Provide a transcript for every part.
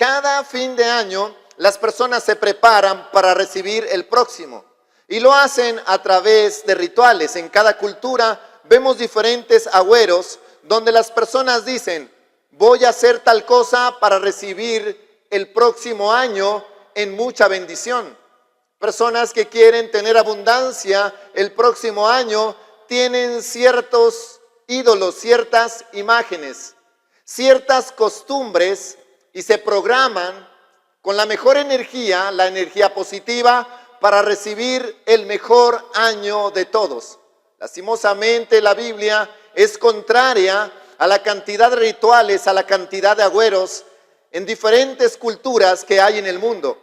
cada fin de año las personas se preparan para recibir el próximo y lo hacen a través de rituales. En cada cultura vemos diferentes agüeros donde las personas dicen: voy a hacer tal cosa para recibir el próximo año en mucha bendición. Personas que quieren tener abundancia el próximo año tienen ciertos ídolos, ciertas imágenes, ciertas costumbres y se programan con la mejor energía, la energía positiva, para recibir el mejor año de todos. Lastimosamente, la Biblia es contraria a la cantidad de rituales, a la cantidad de agüeros en diferentes culturas que hay en el mundo.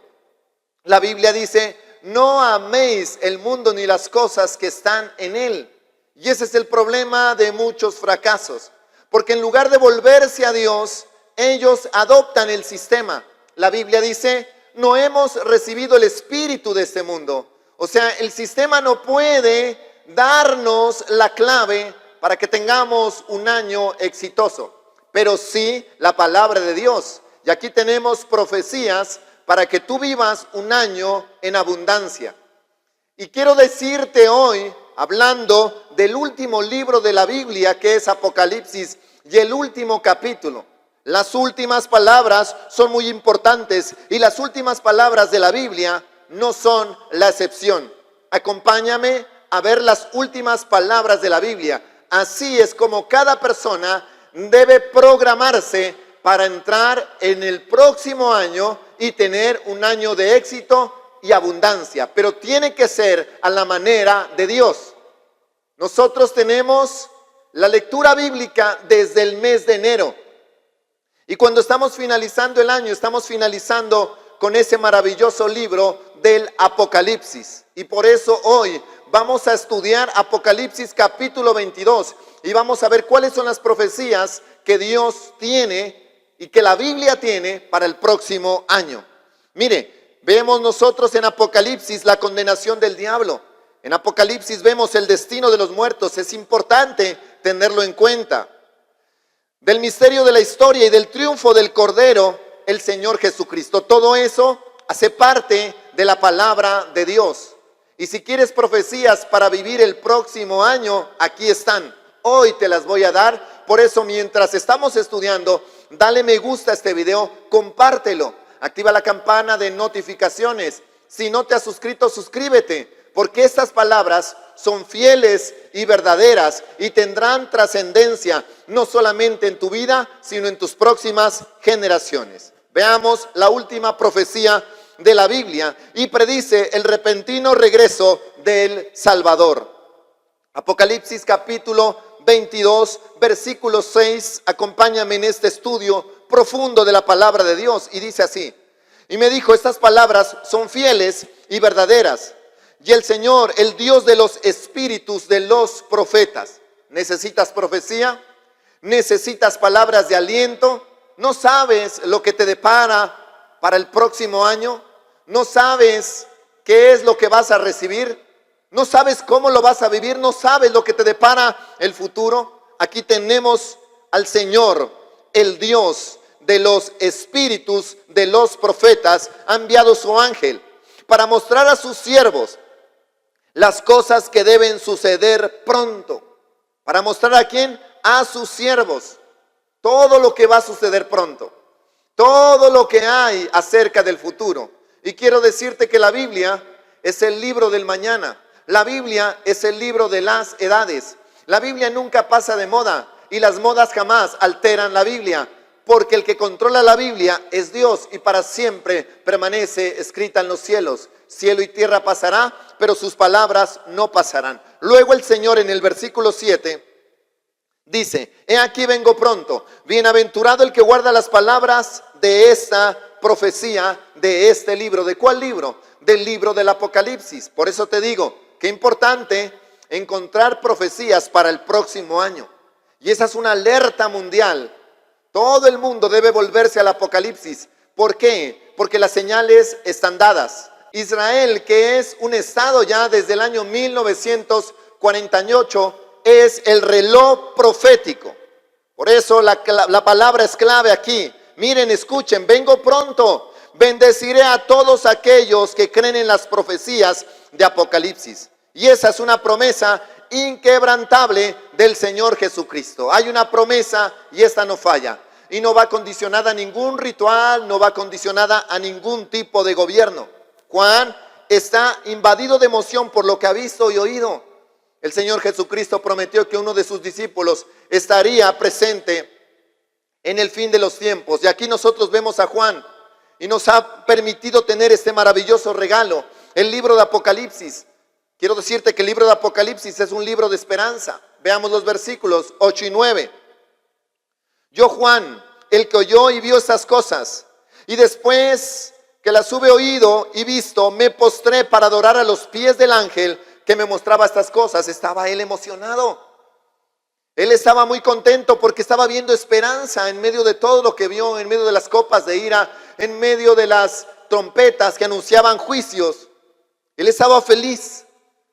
La Biblia dice: no améis el mundo ni las cosas que están en él. Y ese es el problema de muchos fracasos, porque en lugar de volverse a Dios, ellos adoptan el sistema. La Biblia dice: no hemos recibido el espíritu de este mundo. O sea, el sistema no puede darnos la clave para que tengamos un año exitoso, pero sí la palabra de Dios. Y aquí tenemos profecías para que tú vivas un año en abundancia. Y quiero decirte hoy, hablando del último libro de la Biblia, que es Apocalipsis, y el último capítulo. Las últimas palabras son muy importantes y las últimas palabras de la Biblia no son la excepción. Acompáñame a ver las últimas palabras de la Biblia. Así es como cada persona debe programarse para entrar en el próximo año y tener un año de éxito y abundancia, pero tiene que ser a la manera de Dios. Nosotros tenemos la lectura bíblica desde el mes de enero, y cuando estamos finalizando el año, estamos finalizando con ese maravilloso libro del Apocalipsis, y por eso hoy vamos a estudiar Apocalipsis capítulo 22, y vamos a ver cuáles son las profecías que Dios tiene y que la Biblia tiene para el próximo año. Mire, vemos nosotros en Apocalipsis la condenación del diablo. En Apocalipsis vemos el destino de los muertos. Es importante tenerlo en cuenta. Del misterio de la historia y del triunfo del Cordero, el Señor Jesucristo. Todo eso hace parte de la palabra de Dios. Y si quieres profecías para vivir el próximo año, aquí están. Hoy te las voy a dar. Por eso, mientras estamos estudiando, dale me gusta a este video, compártelo. Activa la campana de notificaciones. Si no te has suscrito, suscríbete, porque estas palabras son fieles y verdaderas y tendrán trascendencia no solamente en tu vida, sino en tus próximas generaciones. Veamos la última profecía de la Biblia y predice el repentino regreso del Salvador. Apocalipsis capítulo 22, versículo 6. Acompáñame en este estudio profundo de la palabra de Dios, y dice así: y me dijo: estas palabras son fieles y verdaderas, y el Señor, el Dios de los espíritus de los profetas. ¿Necesitas profecía? ¿Necesitas palabras de aliento? ¿No sabes lo que te depara para el próximo año? ¿No sabes qué es lo que vas a recibir? ¿No sabes cómo lo vas a vivir? ¿No sabes lo que te depara el futuro? Aquí tenemos al Señor, el Dios de los espíritus de los profetas, ha enviado su ángel para mostrar a sus siervos las cosas que deben suceder pronto. ¿Para mostrar a quién? A sus siervos. Todo lo que va a suceder pronto. Todo lo que hay acerca del futuro. Y quiero decirte que la Biblia es el libro del mañana. La Biblia es el libro de las edades. La Biblia nunca pasa de moda y las modas jamás alteran la Biblia, porque el que controla la Biblia es Dios y para siempre permanece escrita en los cielos. Cielo y tierra pasará, pero sus palabras no pasarán. Luego el Señor en el versículo 7 dice: he aquí vengo pronto, bienaventurado el que guarda las palabras de esta profecía, de este libro. ¿De cuál libro? Del libro del Apocalipsis. Por eso te digo, qué importante encontrar profecías para el próximo año. Y esa es una alerta mundial. Todo el mundo debe volverse al Apocalipsis. ¿Por qué? Porque las señales están dadas. Israel, que es un estado ya desde el año 1948, es el reloj profético. Por eso la palabra es clave aquí. Miren, escuchen, vengo pronto. Bendeciré a todos aquellos que creen en las profecías de Apocalipsis. Y esa es una promesa inquebrantable del Señor Jesucristo. Hay una promesa y esta no falla. Y no va condicionada a ningún ritual, no va condicionada a ningún tipo de gobierno. Juan está invadido de emoción por lo que ha visto y oído. El Señor Jesucristo prometió que uno de sus discípulos estaría presente en el fin de los tiempos. Y aquí nosotros vemos a Juan y nos ha permitido tener este maravilloso regalo, el libro de Apocalipsis. Quiero decirte que el libro de Apocalipsis es un libro de esperanza. Veamos los versículos 8 y 9. Yo, Juan, el que oyó y vio estas cosas, y después que las hube oído y visto, me postré para adorar a los pies del ángel que me mostraba estas cosas. Estaba él emocionado. Él estaba muy contento porque estaba viendo esperanza en medio de todo lo que vio, en medio de las copas de ira, en medio de las trompetas que anunciaban juicios. Él estaba feliz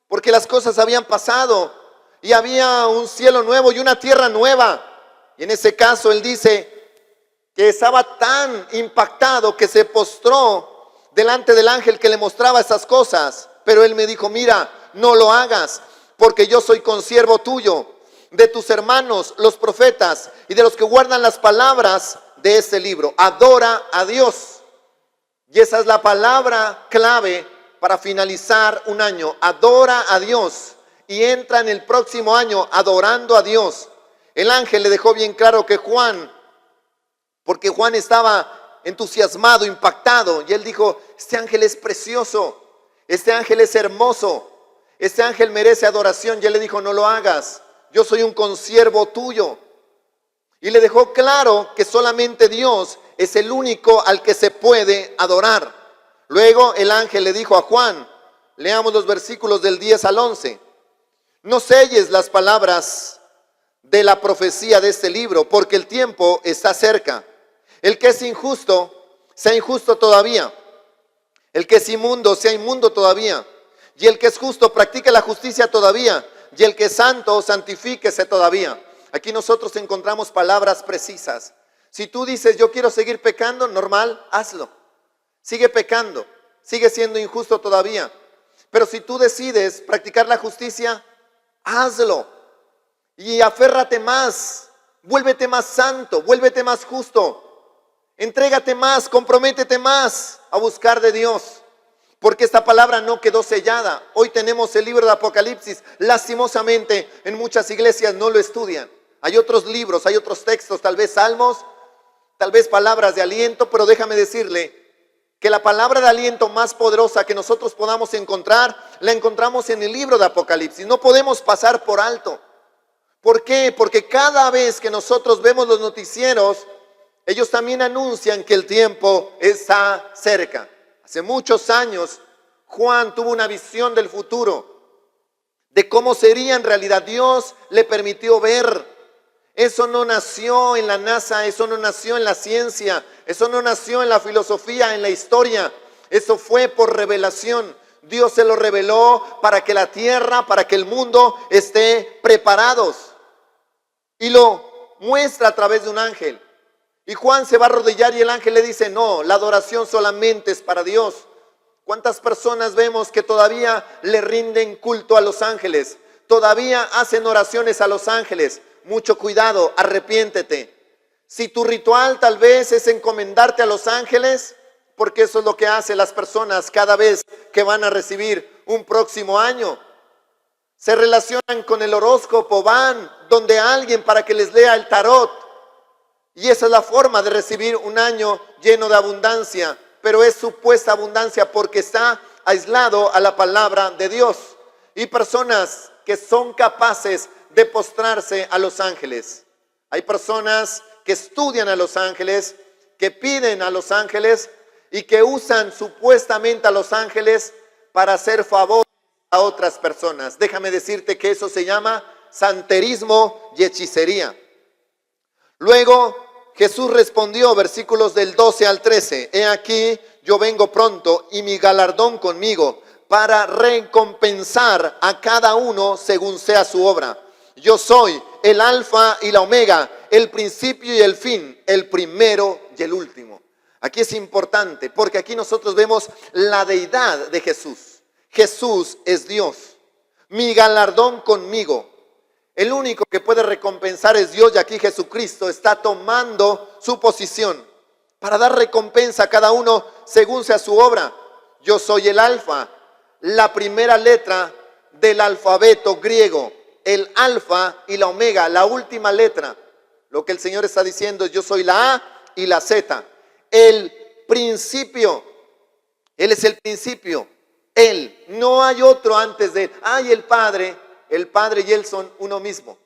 porque las cosas habían pasado y había un cielo nuevo y una tierra nueva. Y en ese caso él dice que estaba tan impactado que se postró delante del ángel que le mostraba esas cosas. Pero él me dijo, mira, no lo hagas, porque yo soy consiervo tuyo, de tus hermanos, los profetas, y de los que guardan las palabras de este libro. Adora a Dios. Y esa es la palabra clave para finalizar un año. Adora a Dios y entra en el próximo año adorando a Dios. El ángel le dejó bien claro que Juan, porque Juan estaba entusiasmado, impactado, y él dijo, este ángel es precioso, este ángel es hermoso, este ángel merece adoración. Y él le dijo, no lo hagas, yo soy un consiervo tuyo. Y le dejó claro que solamente Dios es el único al que se puede adorar. Luego el ángel le dijo a Juan, leamos los versículos del 10 al 11, no selles las palabras de la profecía de este libro, porque el tiempo está cerca. El que es injusto, sea injusto todavía. El que es inmundo, sea inmundo todavía. Y el que es justo, practique la justicia todavía. Y el que es santo, santifíquese todavía. Aquí nosotros encontramos palabras precisas. Si tú dices, yo quiero seguir pecando, normal, hazlo. Sigue pecando, sigue siendo injusto todavía. Pero si tú decides practicar la justicia, hazlo. Y aférrate más, vuélvete más santo, vuélvete más justo. Entrégate más, comprométete más a buscar de Dios. Porque esta palabra no quedó sellada. Hoy tenemos el libro de Apocalipsis. Lastimosamente, en muchas iglesias no lo estudian. Hay otros libros, hay otros textos, tal vez salmos, tal vez palabras de aliento, pero déjame decirle que la palabra de aliento más poderosa que nosotros podamos encontrar, la encontramos en el libro de Apocalipsis. No podemos pasar por alto. ¿Por qué? Porque cada vez que nosotros vemos los noticieros, ellos también anuncian que el tiempo está cerca. Hace muchos años, Juan tuvo una visión del futuro, de cómo sería en realidad. Dios le permitió ver. Eso no nació en la NASA, eso no nació en la ciencia, eso no nació en la filosofía, en la historia. Eso fue por revelación. Dios se lo reveló para que la tierra, para que el mundo esté preparados. Y lo muestra a través de un ángel. Y Juan se va a arrodillar y el ángel le dice, no, la adoración solamente es para Dios. ¿Cuántas personas vemos que todavía le rinden culto a los ángeles? Todavía hacen oraciones a los ángeles. Mucho cuidado, arrepiéntete. Si tu ritual tal vez es encomendarte a los ángeles, porque eso es lo que hacen las personas cada vez que van a recibir un próximo año. Se relacionan con el horóscopo, van donde alguien para que les lea el tarot. Y esa es la forma de recibir un año lleno de abundancia, pero es supuesta abundancia porque está aislado a la palabra de Dios. Y personas que son capaces de postrarse a los ángeles. Hay personas que estudian a los ángeles, que piden a los ángeles y que usan supuestamente a los ángeles para hacer favor a otras personas. Déjame decirte que eso se llama santerismo y hechicería. Luego Jesús respondió, versículos del 12 al 13, he aquí yo vengo pronto y mi galardón conmigo para recompensar a cada uno según sea su obra. Yo soy el alfa y la omega, el principio y el fin, el primero y el último. Aquí es importante porque aquí nosotros vemos la deidad de Jesús. Jesús es Dios. Mi galardón conmigo. El único que puede recompensar es Dios, y aquí Jesucristo está tomando su posición para dar recompensa a cada uno según sea su obra. Yo soy el alfa, la primera letra del alfabeto griego, el alfa y la omega, la última letra. Lo que el Señor está diciendo es: yo soy la A y la Z, el principio. Él es el principio, Él, no hay otro antes de Él. Hay el Padre y Él son uno mismo.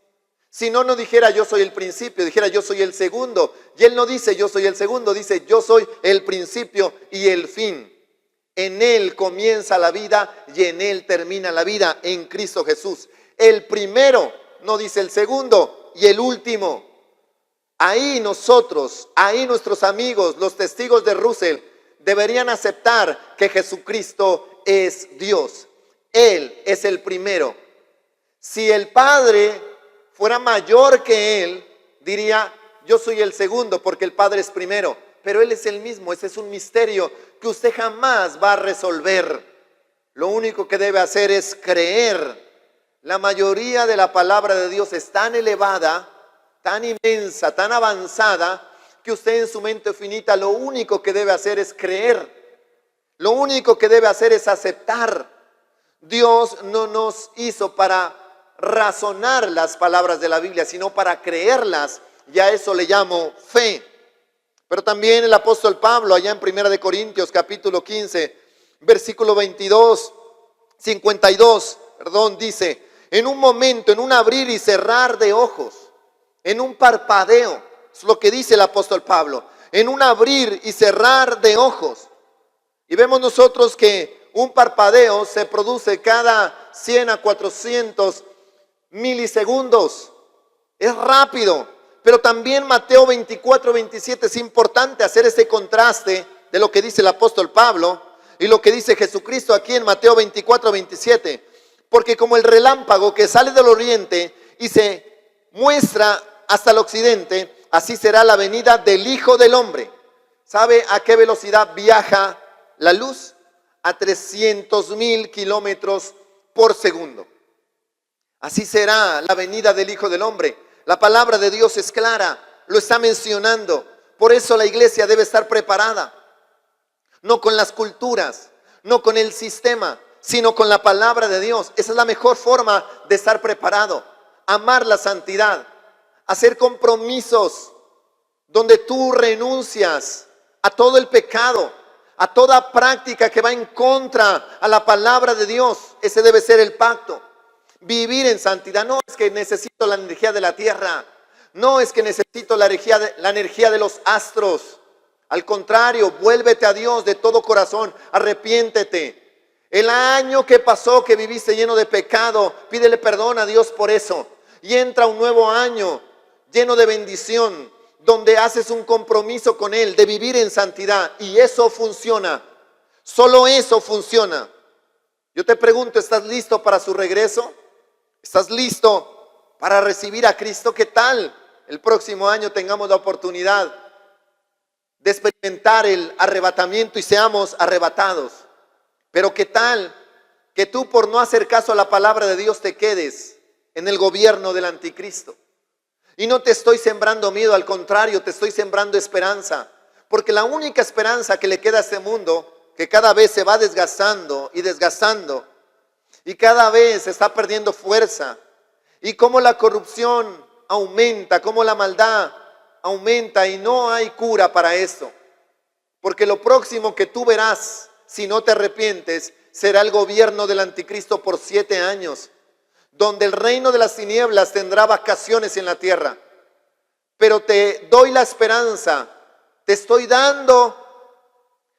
Si no, no dijera yo soy el principio, dijera yo soy el segundo. Y Él no dice yo soy el segundo, dice yo soy el principio y el fin. En Él comienza la vida y en Él termina la vida, en Cristo Jesús. El primero, no dice el segundo, y el último. Ahí nosotros, ahí nuestros amigos, los testigos de Russell, deberían aceptar que Jesucristo es Dios. Él es el primero. Si el Padre fuera mayor que Él, diría yo soy el segundo porque el Padre es primero. Pero Él es el mismo. Ese es un misterio que usted jamás va a resolver. Lo único que debe hacer es creer. La mayoría de la palabra de Dios es tan elevada, tan inmensa, tan avanzada, que usted en su mente finita lo único que debe hacer es creer. Lo único que debe hacer es aceptar. Dios no nos hizo para razonar las palabras de la Biblia, sino para creerlas. Y a eso le llamo fe. Pero también el apóstol Pablo, allá en 1 Corintios capítulo 15, versículo 52, dice: en un momento, en un abrir y cerrar de ojos, en un parpadeo, es lo que dice el apóstol Pablo, en un abrir y cerrar de ojos. Y vemos nosotros que un parpadeo se produce cada 100 a 400 milisegundos. Es rápido. Pero también Mateo 24:27 es importante hacer ese contraste de lo que dice el apóstol Pablo y lo que dice Jesucristo aquí en Mateo 24:27. Porque como el relámpago que sale del oriente y se muestra hasta el occidente, así será la venida del Hijo del Hombre. ¿Sabe a qué velocidad viaja la luz? A 300,000 kilómetros por segundo. Así será la venida del Hijo del Hombre. La palabra de Dios es clara, lo está mencionando. Por eso la iglesia debe estar preparada. No con las culturas, no con el sistema, sino con la palabra de Dios. Esa es la mejor forma de estar preparado. Amar la santidad, hacer compromisos donde tú renuncias a todo el pecado, a toda práctica que va en contra a la palabra de Dios. Ese debe ser el pacto. Vivir en santidad. No es que necesito la energía de la tierra, no es que necesito la energía de los astros. Al contrario, vuélvete a Dios de todo corazón, arrepiéntete. El año que pasó que viviste lleno de pecado, pídele perdón a Dios por eso. Y entra un nuevo año lleno de bendición, donde haces un compromiso con Él de vivir en santidad. Y eso funciona, solo eso funciona. Yo te pregunto, ¿estás listo para su regreso? ¿Estás listo para recibir a Cristo? ¿Qué tal el próximo año tengamos la oportunidad de experimentar el arrebatamiento y seamos arrebatados? Pero ¿qué tal que tú, por no hacer caso a la palabra de Dios, te quedes en el gobierno del anticristo? Y no te estoy sembrando miedo, al contrario, te estoy sembrando esperanza. Porque la única esperanza que le queda a este mundo, que cada vez se va desgastando y desgastando, y cada vez está perdiendo fuerza, y como la corrupción aumenta, como la maldad aumenta, y no hay cura para esto. Porque lo próximo que tú verás, si no te arrepientes, será el gobierno del anticristo por 7 años, donde el reino de las tinieblas tendrá vacaciones en la tierra. Pero te doy la esperanza, te estoy dando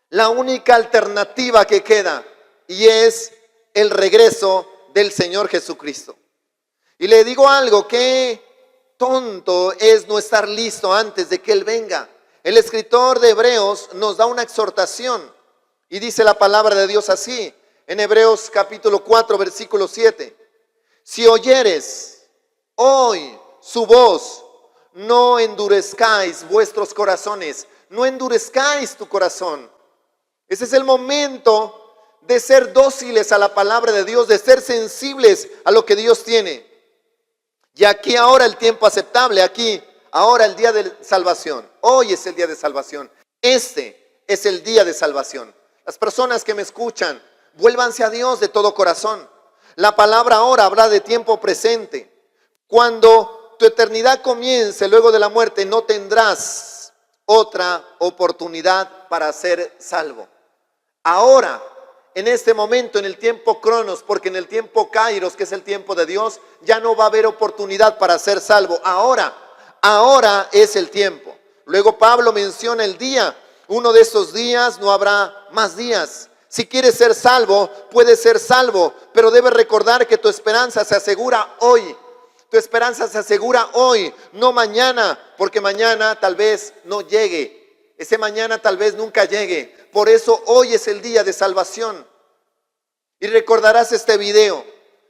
la única alternativa que queda, y es el regreso del Señor Jesucristo. Y le digo algo, qué tonto es no estar listo antes de que Él venga. El escritor de Hebreos nos da una exhortación y dice la palabra de Dios así, en Hebreos capítulo 4, versículo 7. Si oyeres hoy su voz. No endurezcáis vuestros corazones, no endurezcáis tu corazón. Ese es el momento de ser dóciles a la palabra de Dios, de ser sensibles a lo que Dios tiene. Y aquí ahora el tiempo aceptable, aquí ahora el día de salvación. Hoy es el día de salvación. Este es el día de salvación. Las personas que me escuchan, vuélvanse a Dios de todo corazón. La palabra ahora habla de tiempo presente. Cuando tu eternidad comience luego de la muerte, no tendrás otra oportunidad para ser salvo. Ahora, en este momento, en el tiempo Cronos, porque en el tiempo Kairos, que es el tiempo de Dios, ya no va a haber oportunidad para ser salvo. Ahora es el tiempo. Luego Pablo menciona el día. Uno de esos días no habrá más días. Si quieres ser salvo, puedes ser salvo, pero debes recordar que tu esperanza se asegura hoy. Tu esperanza se asegura hoy, no mañana, porque mañana tal vez no llegue. Ese mañana tal vez nunca llegue. Por eso hoy es el día de salvación. Y recordarás este video,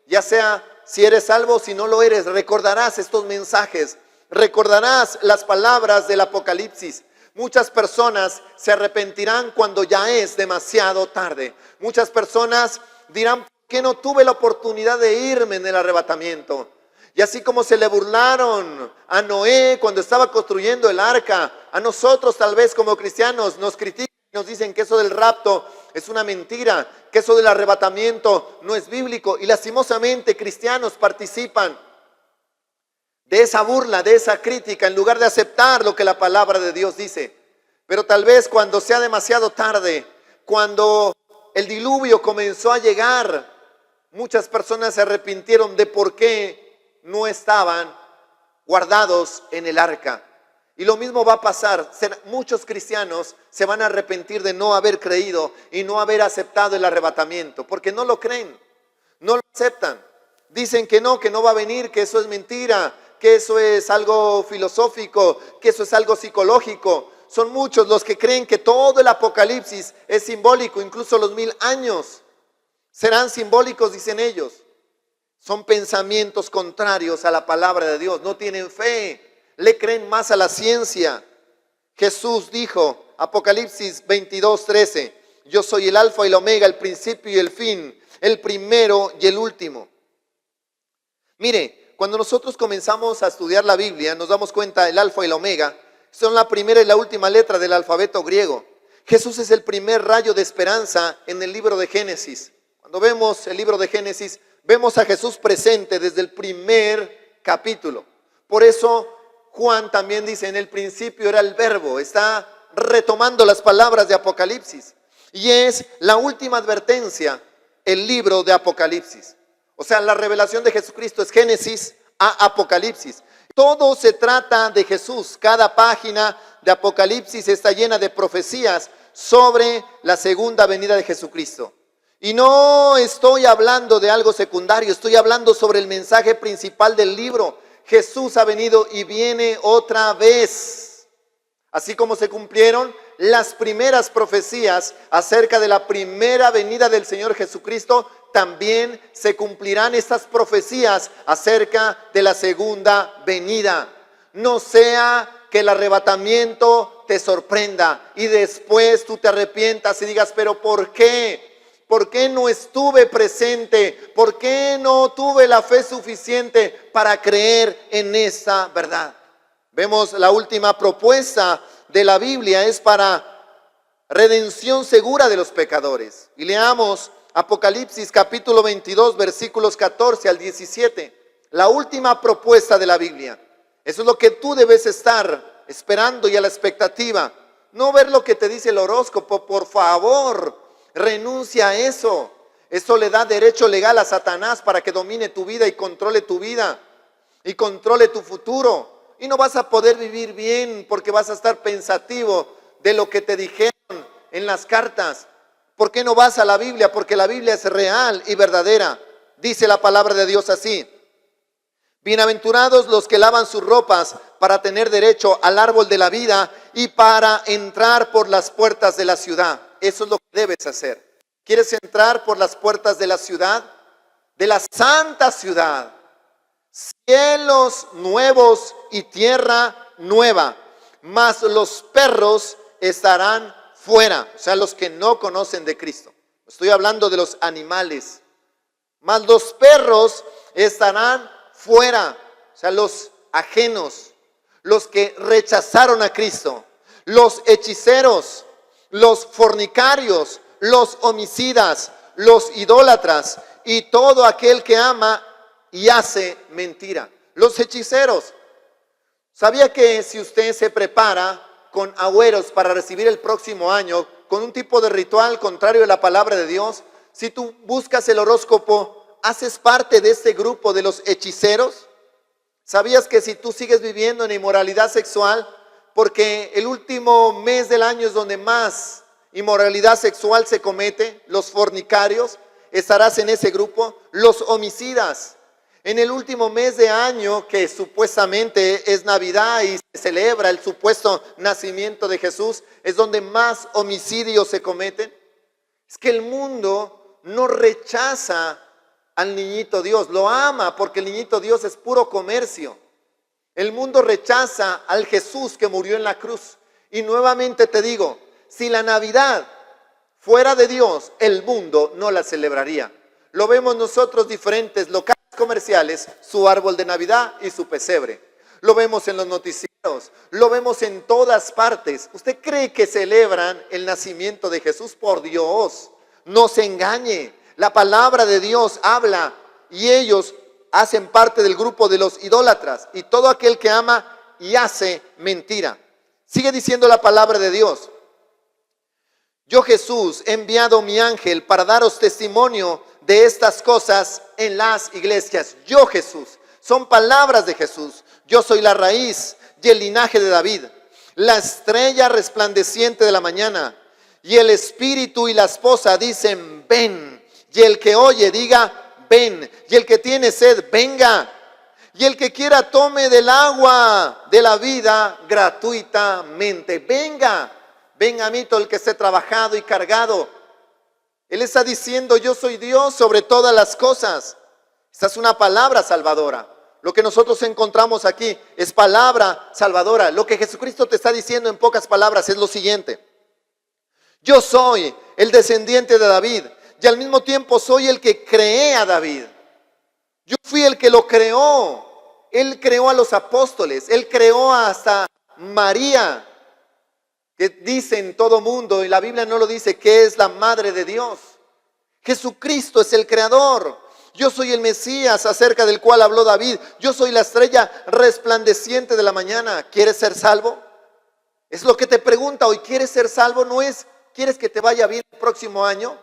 ya sea si eres salvo o si no lo eres, recordarás estos mensajes, recordarás las palabras del Apocalipsis. Muchas personas se arrepentirán cuando ya es demasiado tarde. Muchas personas dirán, ¿por qué no tuve la oportunidad de irme en el arrebatamiento? Y así como se le burlaron a Noé cuando estaba construyendo el arca, a nosotros tal vez como cristianos nos critican y nos dicen que eso del rapto es una mentira, que eso del arrebatamiento no es bíblico. Y lastimosamente cristianos participan de esa burla, de esa crítica, en lugar de aceptar lo que la palabra de Dios dice. Pero tal vez cuando sea demasiado tarde, cuando el diluvio comenzó a llegar, muchas personas se arrepintieron de por qué no estaban guardados en el arca. Y lo mismo va a pasar. Muchos cristianos se van a arrepentir de no haber creído y no haber aceptado el arrebatamiento, porque no lo creen, no lo aceptan. Dicen que no va a venir, que eso es mentira, que eso es algo filosófico, que eso es algo psicológico. Son muchos los que creen que todo el Apocalipsis es simbólico, incluso los 1000 años serán simbólicos, dicen ellos. Son pensamientos contrarios a la palabra de Dios, no tienen fe, le creen más a la ciencia. Jesús dijo, Apocalipsis 22:13, yo soy el alfa y el omega, el principio y el fin, el primero y el último. Mire, cuando nosotros comenzamos a estudiar la Biblia, nos damos cuenta el alfa y el omega son la primera y la última letra del alfabeto griego. Jesús es el primer rayo de esperanza en el libro de Génesis. Cuando vemos el libro de Génesis, vemos a Jesús presente desde el primer capítulo. Por eso Juan también dice, en el principio era el verbo. Está retomando las palabras de Apocalipsis. Y es la última advertencia, el libro de Apocalipsis. O sea, la revelación de Jesucristo es Génesis a Apocalipsis. Todo se trata de Jesús. Cada página de Apocalipsis está llena de profecías sobre la segunda venida de Jesucristo. Y no estoy hablando de algo secundario, estoy hablando sobre el mensaje principal del libro. Jesús ha venido y viene otra vez. Así como se cumplieron las primeras profecías acerca de la primera venida del Señor Jesucristo, también se cumplirán estas profecías acerca de la segunda venida. No sea que el arrebatamiento te sorprenda y después tú te arrepientas y digas, pero ¿por qué? ¿Por qué no estuve presente? ¿Por qué no tuve la fe suficiente para creer en esa verdad? Vemos la última propuesta de la Biblia es para redención segura de los pecadores. Y leamos Apocalipsis capítulo 22 versículos 14 al 17. La última propuesta de la Biblia. Eso es lo que tú debes estar esperando y a la expectativa. No ver lo que te dice el horóscopo, por favor. Renuncia a eso. Eso le da derecho legal a Satanás para que domine tu vida y controle tu vida y controle tu futuro. Y no vas a poder vivir bien porque vas a estar pensativo de lo que te dijeron en las cartas. ¿Por qué no vas a la Biblia? Porque la Biblia es real y verdadera. Dice la palabra de Dios así: bienaventurados los que lavan sus ropas para tener derecho al árbol de la vida y para entrar por las puertas de la ciudad. Eso es lo que debes hacer. ¿Quieres entrar por las puertas de la ciudad? De la santa ciudad. cielos nuevos y tierra nueva, mas los perros estarán fuera, o sea, los que no conocen de Cristo. Estoy hablando de los animales. Mas los perros estarán fuera, o sea, los ajenos, los que rechazaron a Cristo, los hechiceros, los fornicarios, los homicidas, los idólatras y todo aquel que ama y hace mentira. Los hechiceros. ¿Sabía que si usted se prepara con agüeros para recibir el próximo año, con un tipo de ritual contrario a la palabra de Dios, si tú buscas el horóscopo, haces parte de este grupo de los hechiceros? ¿Sabías que si tú sigues viviendo en inmoralidad sexual, porque el último mes del año es donde más inmoralidad sexual se comete, los fornicarios, estarás en ese grupo? Los homicidas. En el último mes de año, que supuestamente es Navidad y se celebra el supuesto nacimiento de Jesús, es donde más homicidios se cometen. Es que el mundo no rechaza al niñito Dios, lo ama porque el niñito Dios es puro comercio. El mundo rechaza al Jesús que murió en la cruz. Y nuevamente te digo, si la Navidad fuera de Dios, el mundo no la celebraría. Lo vemos nosotros diferentes locales comerciales, su árbol de Navidad y su pesebre. Lo vemos en los noticieros, lo vemos en todas partes. ¿Usted cree que celebran el nacimiento de Jesús? Por Dios, no se engañe. La palabra de Dios habla y ellos hacen parte del grupo de los idólatras y todo aquel que ama y hace mentira. Sigue diciendo la palabra de Dios. Yo, Jesús, he enviado mi ángel para daros testimonio de estas cosas en las iglesias. Yo, Jesús, son palabras de Jesús. Yo soy la raíz y el linaje de David, la estrella resplandeciente de la mañana. Y el espíritu y la esposa dicen, ven. Y el que oye diga, ven. Y el que tiene sed, venga. Y el que quiera tome del agua de la vida gratuitamente. Venga. Venga a mí todo el que esté trabajado y cargado. Él está diciendo, yo soy Dios sobre todas las cosas. Esta es una palabra salvadora. Lo que nosotros encontramos aquí es palabra salvadora. Lo que Jesucristo te está diciendo en pocas palabras es lo siguiente. Yo soy el descendiente de David y al mismo tiempo soy el que creé a David. Yo fui el que lo creó. Él creó a los apóstoles. Él creó hasta María, que dice en todo mundo, y la Biblia no lo dice, que es la madre de Dios. Jesucristo es el creador. Yo soy el Mesías acerca del cual habló David. Yo soy la estrella resplandeciente de la mañana. ¿Quieres ser salvo? Es lo que te pregunta hoy. ¿Quieres ser salvo? No es, ¿quieres que te vaya bien el próximo año?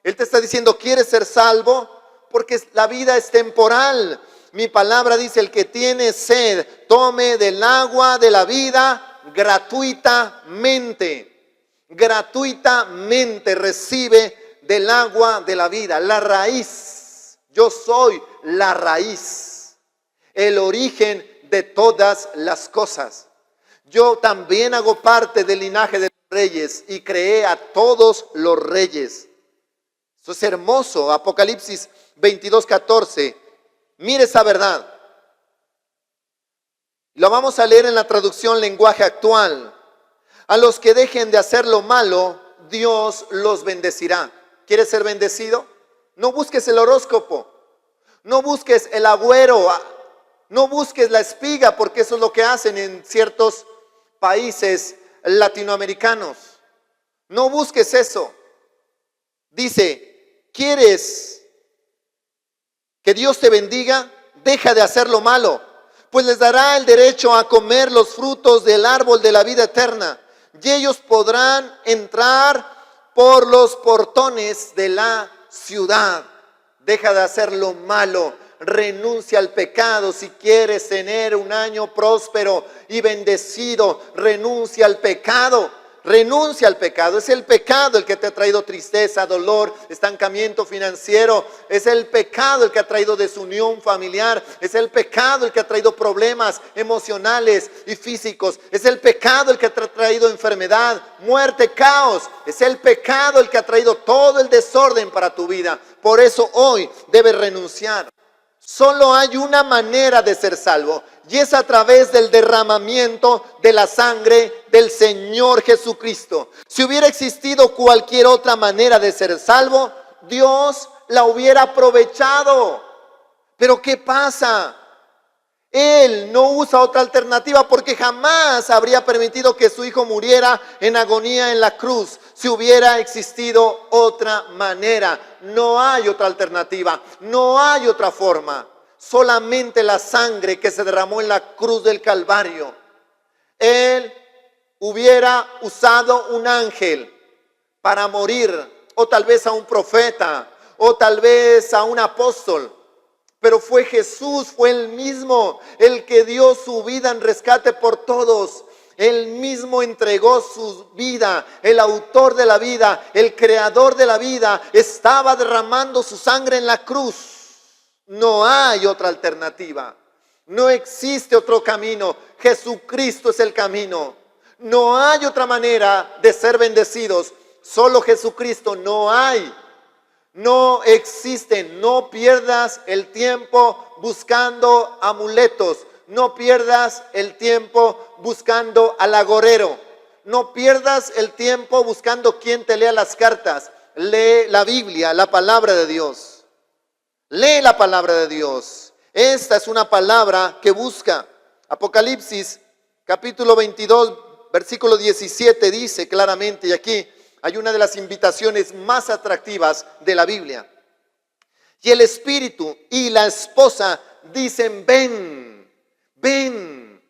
Él te está diciendo, ¿quieres ser salvo? Porque la vida es temporal. Mi palabra dice, el que tiene sed, tome del agua de la vida gratuitamente recibe del agua de la vida, la raíz. Yo soy la raíz, el origen de todas las cosas. Yo también hago parte del linaje de los reyes y creé a todos los reyes. Eso es hermoso. Apocalipsis 22:14. Mire esa verdad. Lo vamos a leer en la traducción lenguaje actual. A los que dejen de hacer lo malo, Dios los bendecirá. ¿Quieres ser bendecido? No busques el horóscopo. No busques el agüero. No busques la espiga, porque eso es lo que hacen en ciertos países latinoamericanos. No busques eso. Dice, ¿quieres que Dios te bendiga? Deja de hacer lo malo, pues les dará el derecho a comer los frutos del árbol de la vida eterna, y ellos podrán entrar por los portones de la ciudad. Deja de hacer lo malo, renuncia al pecado. Si quieres tener un año próspero y bendecido, renuncia al pecado. Renuncia al pecado. Es el pecado el que te ha traído tristeza, dolor, estancamiento financiero. Es el pecado el que ha traído desunión familiar. Es el pecado el que ha traído problemas emocionales y físicos. Es el pecado el que ha traído enfermedad, muerte, caos. Es el pecado el que ha traído todo el desorden para tu vida. Por eso hoy debes renunciar. Solo hay una manera de ser salvo, y es a través del derramamiento de la sangre del Señor Jesucristo. Si hubiera existido cualquier otra manera de ser salvo, Dios la hubiera aprovechado. Pero ¿qué pasa? Él no usa otra alternativa porque jamás habría permitido que su hijo muriera en agonía en la cruz si hubiera existido otra manera. No hay otra alternativa, no hay otra forma. Solamente la sangre que se derramó en la cruz del Calvario. Él hubiera usado un ángel para morir, o tal vez a un profeta, o tal vez a un apóstol. Pero fue Jesús, fue Él mismo el que dio su vida en rescate por todos. Él mismo entregó su vida, el autor de la vida, el creador de la vida, estaba derramando su sangre en la cruz. No hay otra alternativa, no existe otro camino. Jesucristo es el camino. No hay otra manera de ser bendecidos, solo Jesucristo. No hay. No existen. No pierdas el tiempo buscando amuletos. No pierdas el tiempo buscando al agorero. No pierdas el tiempo buscando quien te lea las cartas. Lee la Biblia, la palabra de Dios. Lee la palabra de Dios. Esta es una palabra que busca. Apocalipsis capítulo 22, versículo 17 dice claramente, y aquí hay una de las invitaciones más atractivas de la Biblia. Y el Espíritu y la esposa dicen, ven, ven.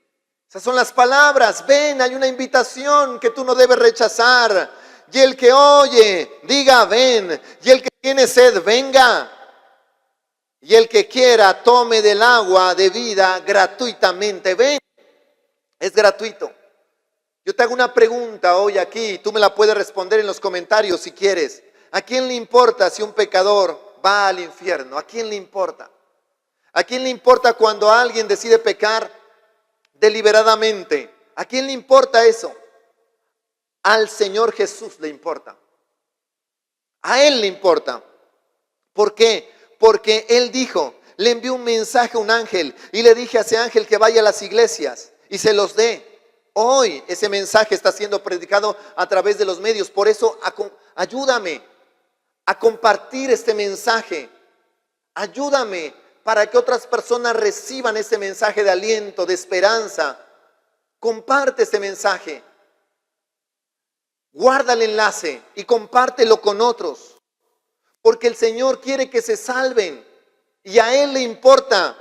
Esas son las palabras, ven. Hay una invitación que tú no debes rechazar. Y el que oye, diga ven. Y el que tiene sed, venga. Y el que quiera, tome del agua de vida gratuitamente. Ven, es gratuito. Yo te hago una pregunta hoy aquí, tú me la puedes responder en los comentarios si quieres. ¿A quién le importa si un pecador va al infierno? ¿A quién le importa? ¿A quién le importa cuando alguien decide pecar deliberadamente? ¿A quién le importa eso? Al Señor Jesús le importa. A Él le importa. ¿Por qué? Porque Él dijo, le envió un mensaje a un ángel y le dije a ese ángel que vaya a las iglesias y se los dé. Hoy ese mensaje está siendo predicado a través de los medios. Por eso ayúdame a compartir este mensaje. Ayúdame para que otras personas reciban ese mensaje de aliento, de esperanza. Comparte este mensaje. Guarda el enlace y compártelo con otros. Porque el Señor quiere que se salven. Y a Él le importa.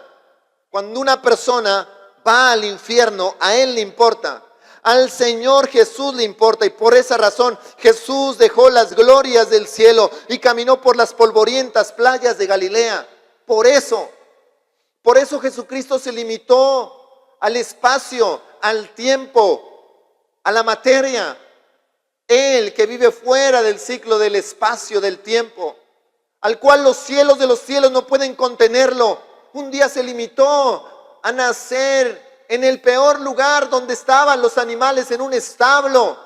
Cuando una persona va al infierno, a Él le importa. Al Señor Jesús le importa, y por esa razón Jesús dejó las glorias del cielo y caminó por las polvorientas playas de Galilea. Por eso Jesucristo se limitó al espacio, al tiempo, a la materia. Él que vive fuera del ciclo del espacio, del tiempo, al cual los cielos de los cielos no pueden contenerlo. Un día se limitó a nacer en el peor lugar donde estaban los animales, en un establo.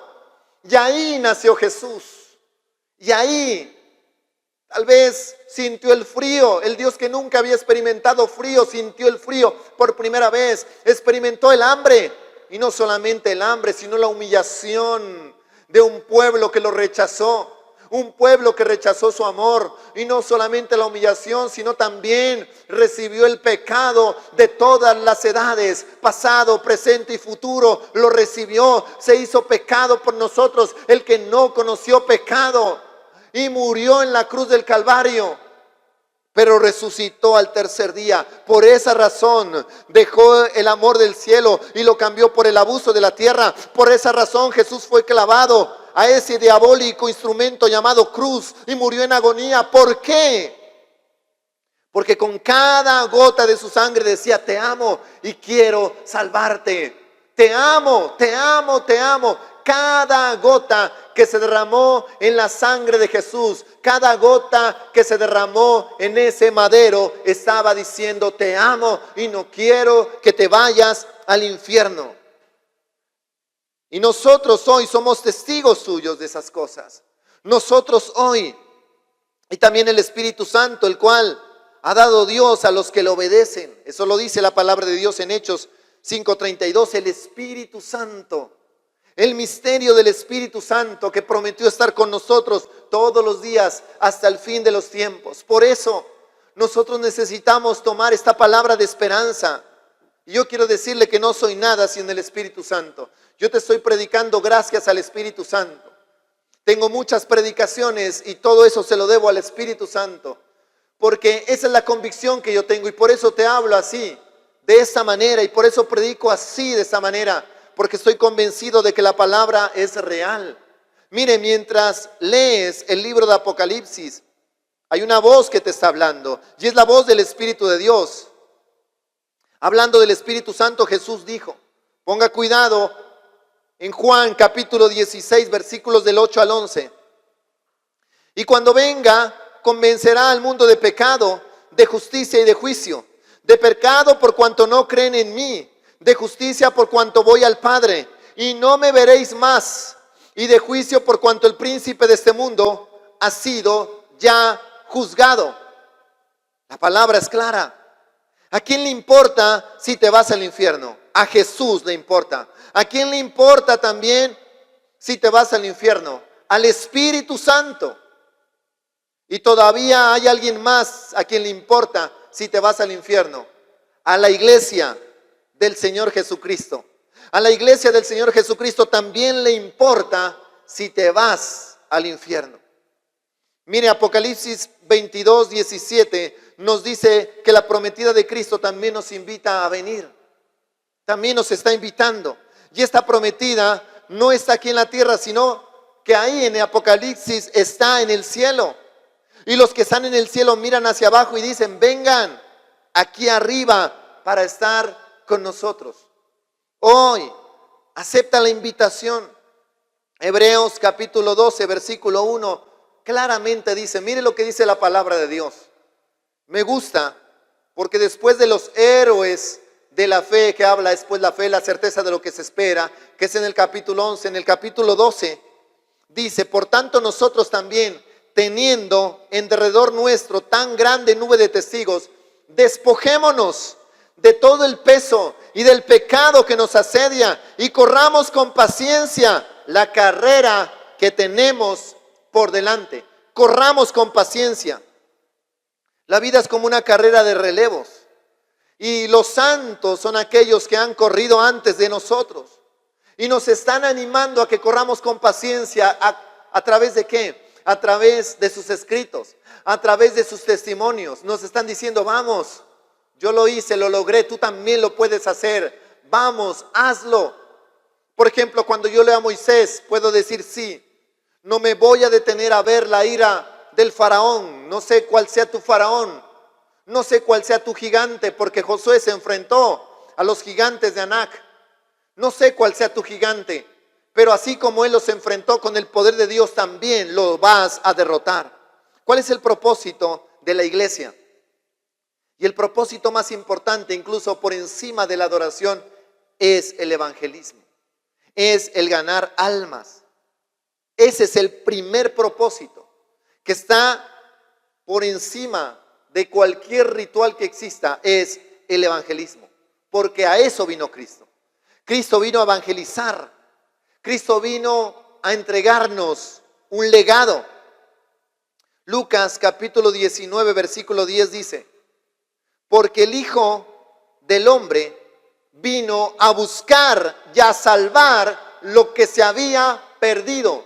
Y ahí nació Jesús. Y ahí tal vez sintió el frío. El Dios que nunca había experimentado frío, sintió el frío por primera vez. Experimentó el hambre. Y no solamente el hambre, sino la humillación de un pueblo que lo rechazó. Un pueblo que rechazó su amor, y no solamente la humillación, sino también recibió el pecado de todas las edades, pasado, presente y futuro, lo recibió, se hizo pecado por nosotros, el que no conoció pecado, y murió en la cruz del Calvario, pero resucitó al tercer día. Por esa razón dejó el amor del cielo y lo cambió por el abuso de la tierra. Por esa razón Jesús fue clavado a ese diabólico instrumento llamado cruz y murió en agonía. ¿Por qué? Porque con cada gota de su sangre decía, te amo y quiero salvarte. Te amo, te amo, te amo. Cada gota que se derramó en la sangre de Jesús, cada gota que se derramó en ese madero, estaba diciendo, te amo y no quiero que te vayas al infierno. Y nosotros hoy somos testigos suyos de esas cosas. Nosotros hoy, y también el Espíritu Santo, el cual ha dado Dios a los que le obedecen. Eso lo dice la palabra de Dios en Hechos 5:32, el Espíritu Santo. El misterio del Espíritu Santo que prometió estar con nosotros todos los días hasta el fin de los tiempos. Por eso nosotros necesitamos tomar esta palabra de esperanza. Y yo quiero decirle que no soy nada sin el Espíritu Santo. Yo te estoy predicando gracias al Espíritu Santo. Tengo muchas predicaciones y todo eso se lo debo al Espíritu Santo. Porque esa es la convicción que yo tengo y por eso te hablo así, de esta manera, y por eso predico así, de esta manera. Porque estoy convencido de que la palabra es real. Mire, mientras lees el libro de Apocalipsis, hay una voz que te está hablando, y es la voz del Espíritu de Dios. Hablando del Espíritu Santo, Jesús dijo, ponga cuidado, en Juan capítulo 16, versículos del 8 al 11. Y cuando venga, convencerá al mundo de pecado, de justicia y de juicio. De pecado por cuanto no creen en mí, de justicia por cuanto voy al Padre y no me veréis más, y de juicio por cuanto el príncipe de este mundo ha sido ya juzgado. La palabra es clara. ¿A quién le importa si te vas al infierno? A Jesús le importa. ¿A quién le importa también si te vas al infierno? Al Espíritu Santo. Y todavía hay alguien más a quien le importa si te vas al infierno. A la iglesia del Señor Jesucristo. A la iglesia del Señor Jesucristo también le importa si te vas al infierno. Mire, Apocalipsis 22, 17 nos dice que la prometida de Cristo también nos invita a venir. También nos está invitando. Y esta prometida no está aquí en la tierra, sino que ahí en el Apocalipsis está en el cielo. Y los que están en el cielo miran hacia abajo y dicen, vengan aquí arriba para estar con nosotros. Hoy acepta la invitación. Hebreos capítulo 12, versículo 1, claramente dice, mire lo que dice la palabra de Dios. Me gusta, porque después de los héroes de la fe que habla, después la fe, la certeza de lo que se espera, que es en el capítulo 11, en el capítulo 12, dice, por tanto nosotros también, teniendo en derredor nuestro tan grande nube de testigos, despojémonos de todo el peso y del pecado que nos asedia y corramos con paciencia la carrera que tenemos por delante. Corramos con paciencia. La vida es como una carrera de relevos y los santos son aquellos que han corrido antes de nosotros y nos están animando a que corramos con paciencia. ¿A través de qué? A través de sus escritos, a través de sus testimonios. Nos están diciendo, vamos, yo lo hice, lo logré, tú también lo puedes hacer. Vamos, hazlo. Por ejemplo, cuando yo leo a Moisés, puedo decir sí. No me voy a detener a ver la ira del faraón. No sé cuál sea tu faraón. No sé cuál sea tu gigante, porque Josué se enfrentó a los gigantes de Anac. No sé cuál sea tu gigante, pero así como él los enfrentó con el poder de Dios, también lo vas a derrotar. ¿Cuál es el propósito de la iglesia? Y el propósito más importante, incluso por encima de la adoración, es el evangelismo. Es el ganar almas. Ese es el primer propósito, que está por encima de cualquier ritual que exista, es el evangelismo. Porque a eso vino Cristo. Cristo vino a evangelizar. Cristo vino a entregarnos un legado. Lucas capítulo 19, versículo 10 dice, porque el Hijo del Hombre vino a buscar y a salvar lo que se había perdido.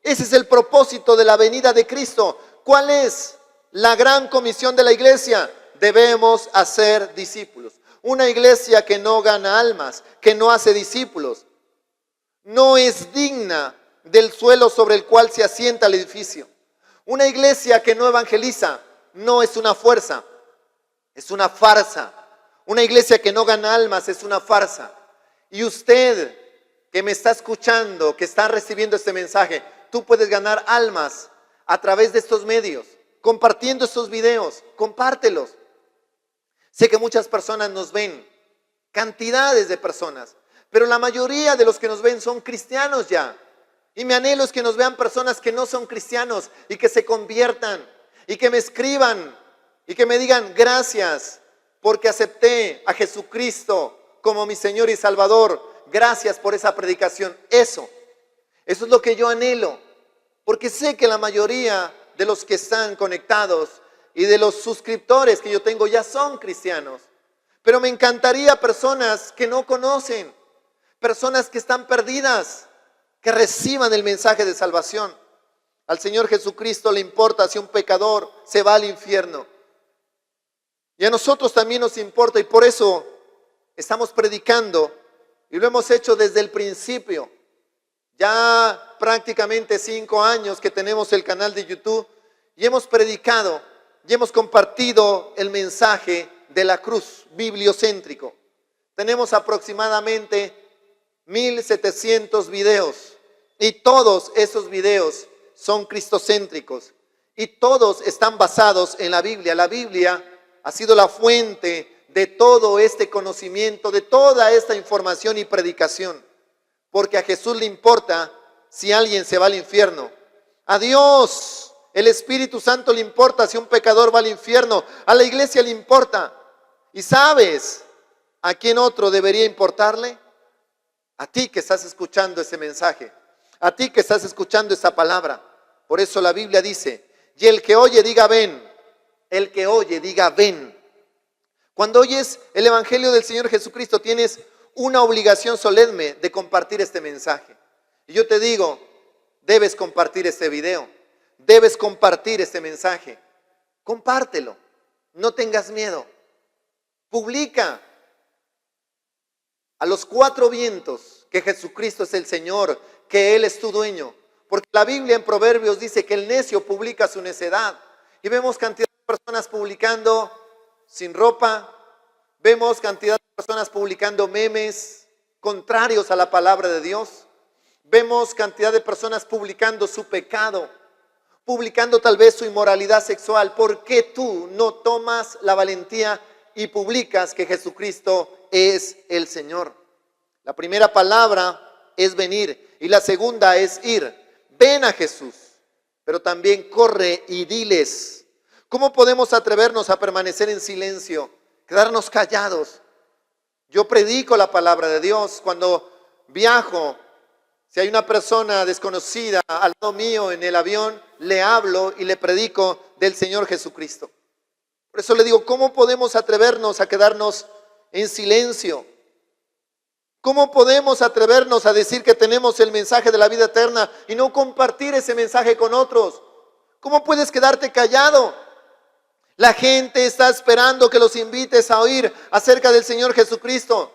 Ese es el propósito de la venida de Cristo. ¿Cuál es la gran comisión de la iglesia? Debemos hacer discípulos. Una iglesia que no gana almas, que no hace discípulos, no es digna del suelo sobre el cual se asienta el edificio. Una iglesia que no evangeliza no es una fuerza, es una farsa. Una iglesia que no gana almas es una farsa. Y usted que me está escuchando, que está recibiendo este mensaje, tú puedes ganar almas a través de estos medios, compartiendo estos videos, compártelos. Sé que muchas personas nos ven, cantidades de personas, pero la mayoría de los que nos ven son cristianos ya. Y mi anhelo es que nos vean personas que no son cristianos y que se conviertan y que me escriban y que me digan gracias porque acepté a Jesucristo como mi Señor y Salvador. Gracias por esa predicación. Eso es lo que yo anhelo, porque sé que la mayoría de los que están conectados y de los suscriptores que yo tengo ya son cristianos. Pero me encantaría personas que no conocen, personas que están perdidas, que reciban el mensaje de salvación. Al Señor Jesucristo le importa si un pecador se va al infierno. Y a nosotros también nos importa, y por eso estamos predicando, y lo hemos hecho desde el principio. Ya prácticamente 5 años que tenemos el canal de YouTube, y hemos predicado, y hemos compartido el mensaje de la cruz bibliocéntrico. Tenemos aproximadamente 1700 videos, y todos esos videos son cristocéntricos, y todos están basados en la Biblia. La Biblia ha sido la fuente de todo este conocimiento, de toda esta información y predicación, porque a Jesús le importa si alguien se va al infierno. A Dios, el Espíritu Santo, le importa si un pecador va al infierno. A la iglesia le importa. ¿Y sabes a quién otro debería importarle? A ti que estás escuchando ese mensaje, a ti que estás escuchando esa palabra. Por eso la Biblia dice, y el que oye diga ven. El que oye diga ven. Cuando oyes el Evangelio del Señor Jesucristo, tienes una obligación solemne de compartir este mensaje. Y yo te digo, debes compartir este video, debes compartir este mensaje. Compártelo, no tengas miedo. Publica a los 4 vientos que Jesucristo es el Señor, que Él es tu dueño. Porque la Biblia en Proverbios dice que el necio publica su necedad. Y vemos cantidad de personas publicando sin ropa, vemos cantidad de personas publicando memes contrarios a la palabra de Dios, vemos cantidad de personas publicando su pecado, publicando tal vez su inmoralidad sexual. ¿Por qué tú no tomas la valentía y publicas que Jesucristo es el Señor? La primera palabra es venir y la segunda es ir. Ven a Jesús, pero también corre y diles. ¿Cómo podemos atrevernos a permanecer en silencio, quedarnos callados? Yo predico la palabra de Dios. Cuando viajo, si hay una persona desconocida al lado mío en el avión, le hablo y le predico del Señor Jesucristo. Por eso le digo, ¿cómo podemos atrevernos a quedarnos en silencio? ¿Cómo podemos atrevernos a decir que tenemos el mensaje de la vida eterna y no compartir ese mensaje con otros? ¿Cómo puedes quedarte callado? La gente está esperando que los invites a oír acerca del Señor Jesucristo.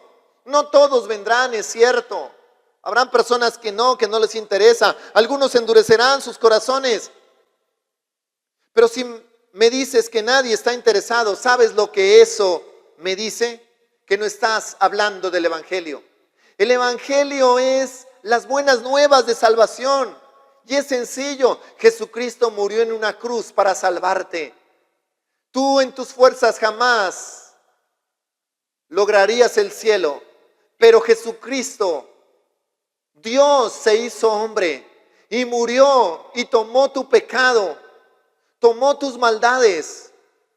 No todos vendrán, es cierto. Habrán personas que no les interesa. Algunos endurecerán sus corazones. Pero si me dices que nadie está interesado, ¿sabes lo que eso me dice? Que no estás hablando del Evangelio. El Evangelio es las buenas nuevas de salvación. Y es sencillo. Jesucristo murió en una cruz para salvarte. Tú en tus fuerzas jamás lograrías el cielo. Pero Jesucristo, Dios, se hizo hombre y murió y tomó tu pecado, tomó tus maldades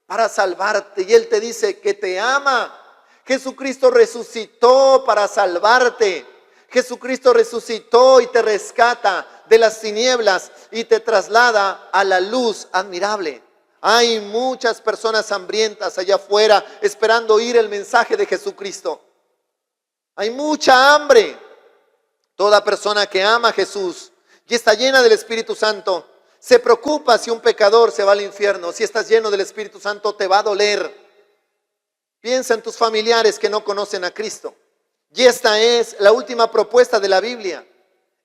para salvarte. Y Él te dice que te ama. Jesucristo resucitó para salvarte. Jesucristo resucitó y te rescata de las tinieblas y te traslada a la luz admirable. Hay muchas personas hambrientas allá afuera esperando oír el mensaje de Jesucristo. Hay mucha hambre. Toda persona que ama a Jesús y está llena del Espíritu Santo se preocupa si un pecador se va al infierno. Si estás lleno del Espíritu Santo, te va a doler. Piensa en tus familiares que no conocen a Cristo. Y esta es la última propuesta de la Biblia.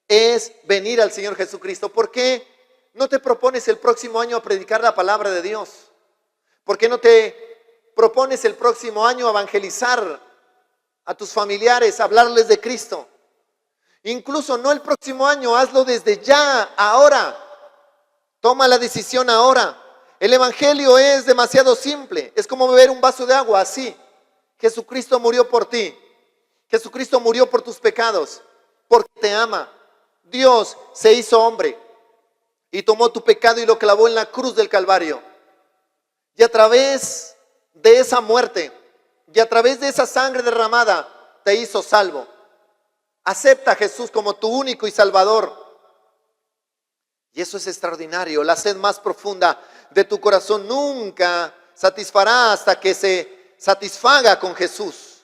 Es venir al Señor Jesucristo. ¿Por qué no te propones el próximo año a predicar la palabra de Dios? ¿Por qué no te propones el próximo año a evangelizar a tus familiares, a hablarles de Cristo? Incluso no el próximo año, hazlo desde ya, ahora. Toma la decisión ahora. El Evangelio es demasiado simple. Es como beber un vaso de agua, así. Jesucristo murió por ti. Jesucristo murió por tus pecados, porque te ama. Dios se hizo hombre y tomó tu pecado y lo clavó en la cruz del Calvario. Y a través de esa muerte y a través de esa sangre derramada te hizo salvo. Acepta a Jesús como tu único y salvador. Y eso es extraordinario. La sed más profunda de tu corazón nunca satisfará hasta que se satisfaga con Jesús.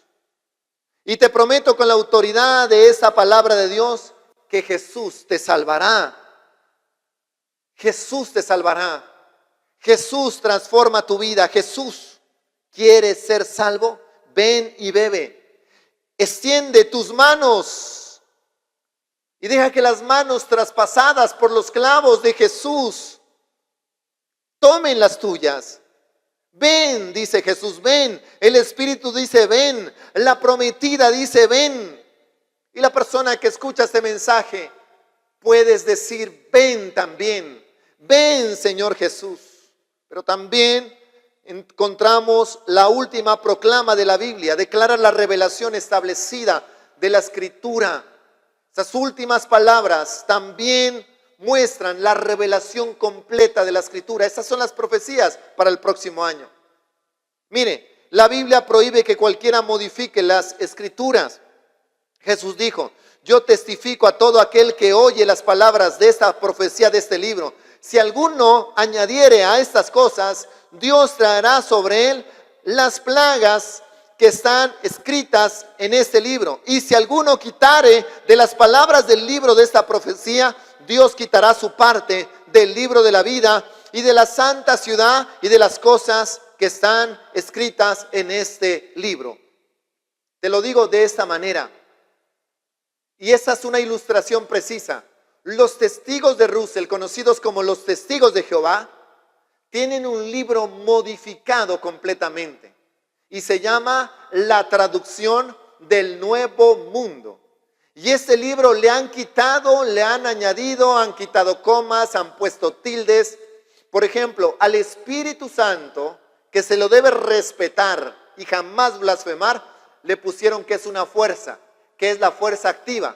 Y te prometo con la autoridad de esa palabra de Dios que Jesús te salvará. Jesús te salvará. Jesús transforma tu vida. Jesús quiere ser salvo. Ven y bebe. Extiende tus manos y deja que las manos traspasadas por los clavos de Jesús tomen las tuyas. Ven, dice Jesús, ven. El Espíritu dice ven. La prometida dice ven. Y la persona que escucha este mensaje, puedes decir ven también. Ven, Señor Jesús. Pero también encontramos la última proclama de la Biblia. Declara la revelación establecida de la Escritura. Esas últimas palabras también muestran la revelación completa de la Escritura. Estas son las profecías para el próximo año. Mire, la Biblia prohíbe que cualquiera modifique las Escrituras. Jesús dijo, yo testifico a todo aquel que oye las palabras de esta profecía de este libro. Si alguno añadiere a estas cosas, Dios traerá sobre él las plagas que están escritas en este libro. Y si alguno quitare de las palabras del libro de esta profecía, Dios quitará su parte del libro de la vida y de la santa ciudad y de las cosas que están escritas en este libro. Te lo digo de esta manera. Y esa es una ilustración precisa. Los testigos de Russell, conocidos como los testigos de Jehová, tienen un libro modificado completamente y se llama La Traducción del Nuevo Mundo. Y este libro le han quitado, le han añadido, han quitado comas, han puesto tildes. Por ejemplo, al Espíritu Santo, que se lo debe respetar y jamás blasfemar, le pusieron que es una fuerza, que es la fuerza activa.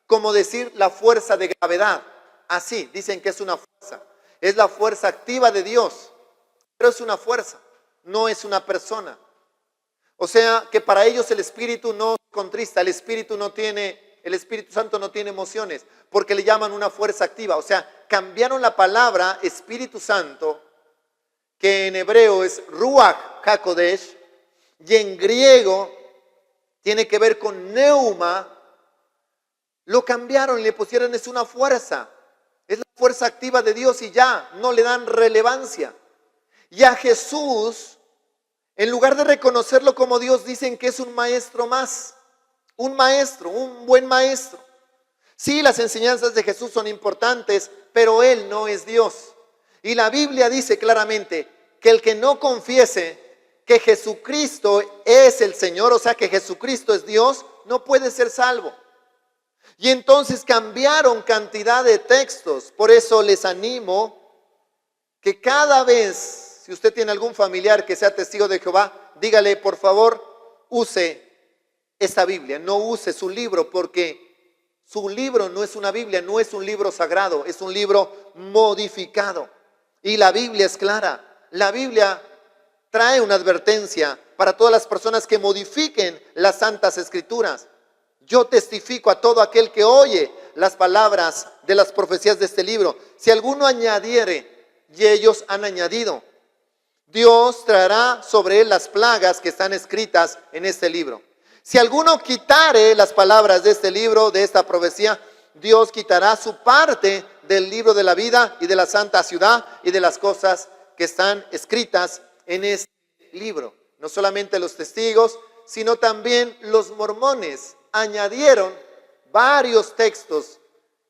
Como decir la fuerza de gravedad. Así, dicen que es una fuerza. Es la fuerza activa de Dios. Pero es una fuerza, no es una persona. O sea que para ellos el Espíritu no contrista, el Espíritu Santo no tiene emociones, porque le llaman una fuerza activa. O sea, cambiaron la palabra Espíritu Santo, que en hebreo es Ruach HaKodesh, y en griego tiene que ver con neuma. Lo cambiaron y le pusieron es una fuerza. Es la fuerza activa de Dios y ya, no le dan relevancia. Y a Jesús, en lugar de reconocerlo como Dios, dicen que es un maestro más. Un maestro, un buen maestro. Sí, las enseñanzas de Jesús son importantes, pero Él no es Dios. Y la Biblia dice claramente que el que no confiese que Jesucristo es el Señor, o sea que Jesucristo es Dios, no puede ser salvo. Y entonces cambiaron cantidad de textos. Por eso les animo que cada vez, si usted tiene algún familiar que sea testigo de Jehová, dígale por favor, use esta Biblia, no use su libro, porque su libro no es una Biblia, no es un libro sagrado, es un libro modificado. Y la Biblia es clara. La Biblia trae una advertencia para todas las personas que modifiquen las santas escrituras. Yo testifico a todo aquel que oye las palabras de las profecías de este libro. Si alguno añadiere, y ellos han añadido, Dios traerá sobre él las plagas que están escritas en este libro. Si alguno quitare las palabras de este libro, de esta profecía, Dios quitará su parte del libro de la vida y de la santa ciudad y de las cosas que están escritas en este libro. No solamente los testigos, sino también los mormones añadieron varios textos,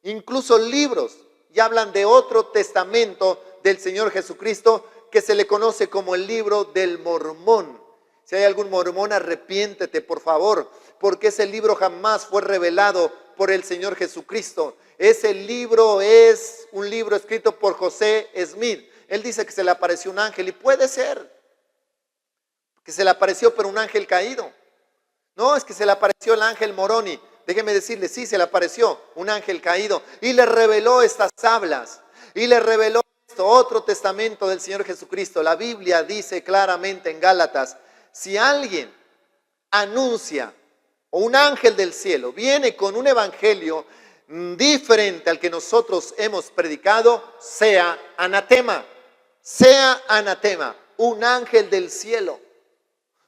incluso libros, y hablan de otro testamento del Señor Jesucristo que se le conoce como el libro del Mormón. Si hay algún mormón, arrepiéntete, por favor, porque ese libro jamás fue revelado por el Señor Jesucristo. Ese libro es un libro escrito por José Smith. Él dice que se le apareció un ángel, y puede ser que se le apareció, pero un ángel caído. No, es que se le apareció el ángel Moroni. Déjeme decirle, sí, se le apareció un ángel caído y le reveló estas tablas y le reveló otro testamento del Señor Jesucristo. La Biblia dice claramente en Gálatas, si alguien anuncia o un ángel del cielo viene con un evangelio diferente al que nosotros hemos predicado, sea anatema, un ángel del cielo.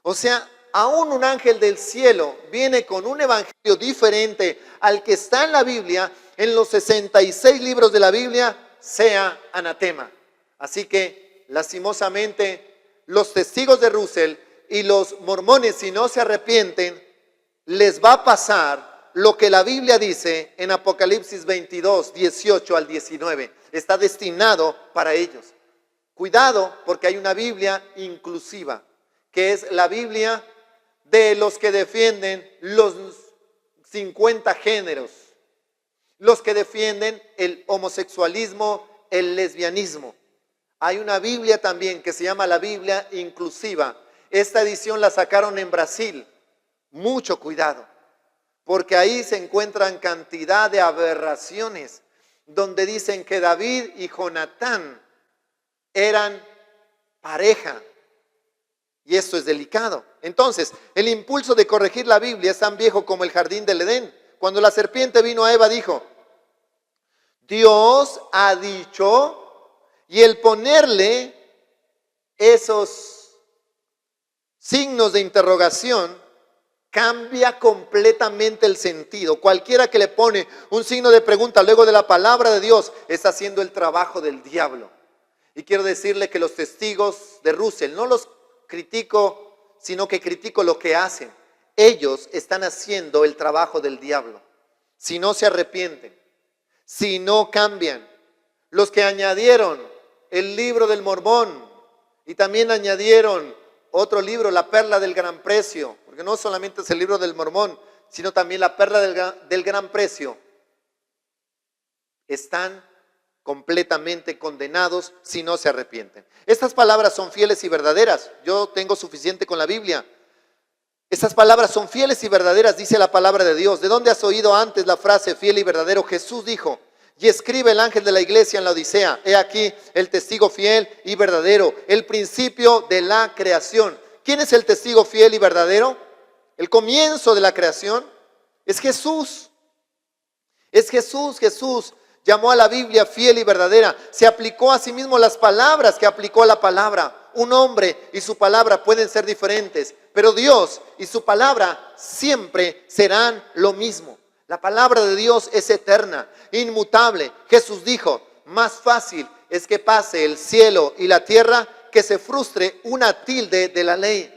O sea, aún un ángel del cielo viene con un evangelio diferente al que está en la Biblia, en los 66 libros de la Biblia, sea anatema. Así que, lastimosamente, los testigos de Russell y los mormones, si no se arrepienten, les va a pasar lo que la Biblia dice en Apocalipsis 22, 18 al 19. Está destinado para ellos. Cuidado, porque hay una Biblia inclusiva, que es la Biblia de los que defienden los 50 géneros, los que defienden el homosexualismo, el lesbianismo. Hay una Biblia también que se llama la Biblia inclusiva. Esta edición la sacaron en Brasil. Mucho cuidado, porque ahí se encuentran cantidad de aberraciones, donde dicen que David y Jonatán eran pareja. Y esto es delicado. Entonces, el impulso de corregir la Biblia es tan viejo como el jardín del Edén. Cuando la serpiente vino a Eva, dijo, Dios ha dicho, y el ponerle esos signos de interrogación cambia completamente el sentido. Cualquiera que le pone un signo de pregunta luego de la palabra de Dios está haciendo el trabajo del diablo. Y quiero decirle que los testigos de Russell, no los critico, sino que critico lo que hacen. Ellos están haciendo el trabajo del diablo. Si no se arrepienten, si no cambian. Los que añadieron el libro del Mormón y también añadieron otro libro, la perla del gran precio, porque no solamente es el libro del Mormón, sino también la perla del gran precio, están completamente condenados si no se arrepienten. Estas palabras son fieles y verdaderas. Yo tengo suficiente con la Biblia. Estas palabras son fieles y verdaderas, dice la palabra de Dios. ¿De dónde has oído antes la frase fiel y verdadero? Jesús dijo, y escribe el ángel de la iglesia en la Odisea, he aquí el testigo fiel y verdadero, el principio de la creación. ¿Quién es el testigo fiel y verdadero? El comienzo de la creación es Jesús. Es Jesús. Jesús llamó a la Biblia fiel y verdadera. Se aplicó a sí mismo las palabras que aplicó a la palabra. Un hombre y su palabra pueden ser diferentes, pero Dios y su palabra siempre serán lo mismo. La palabra de Dios es eterna, inmutable. Jesús dijo, más fácil es que pase el cielo y la tierra que se frustre una tilde de la ley.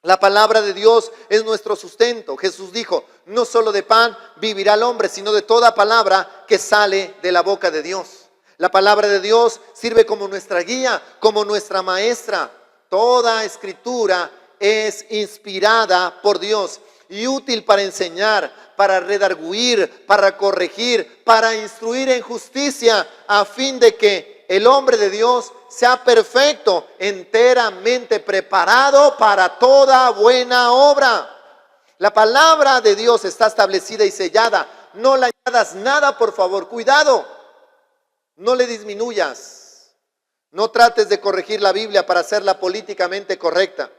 La palabra de Dios es nuestro sustento. Jesús dijo, no solo de pan vivirá el hombre, sino de toda palabra que sale de la boca de Dios. La palabra de Dios sirve como nuestra guía, como nuestra maestra. Toda escritura es inspirada por Dios y útil para enseñar, para redarguir, para corregir, para instruir en justicia, a fin de que el hombre de Dios sea perfecto, enteramente preparado para toda buena obra. La palabra de Dios está establecida y sellada. No le añadas nada, por favor. Cuidado, no le disminuyas. No trates de corregir la Biblia para hacerla políticamente correcta.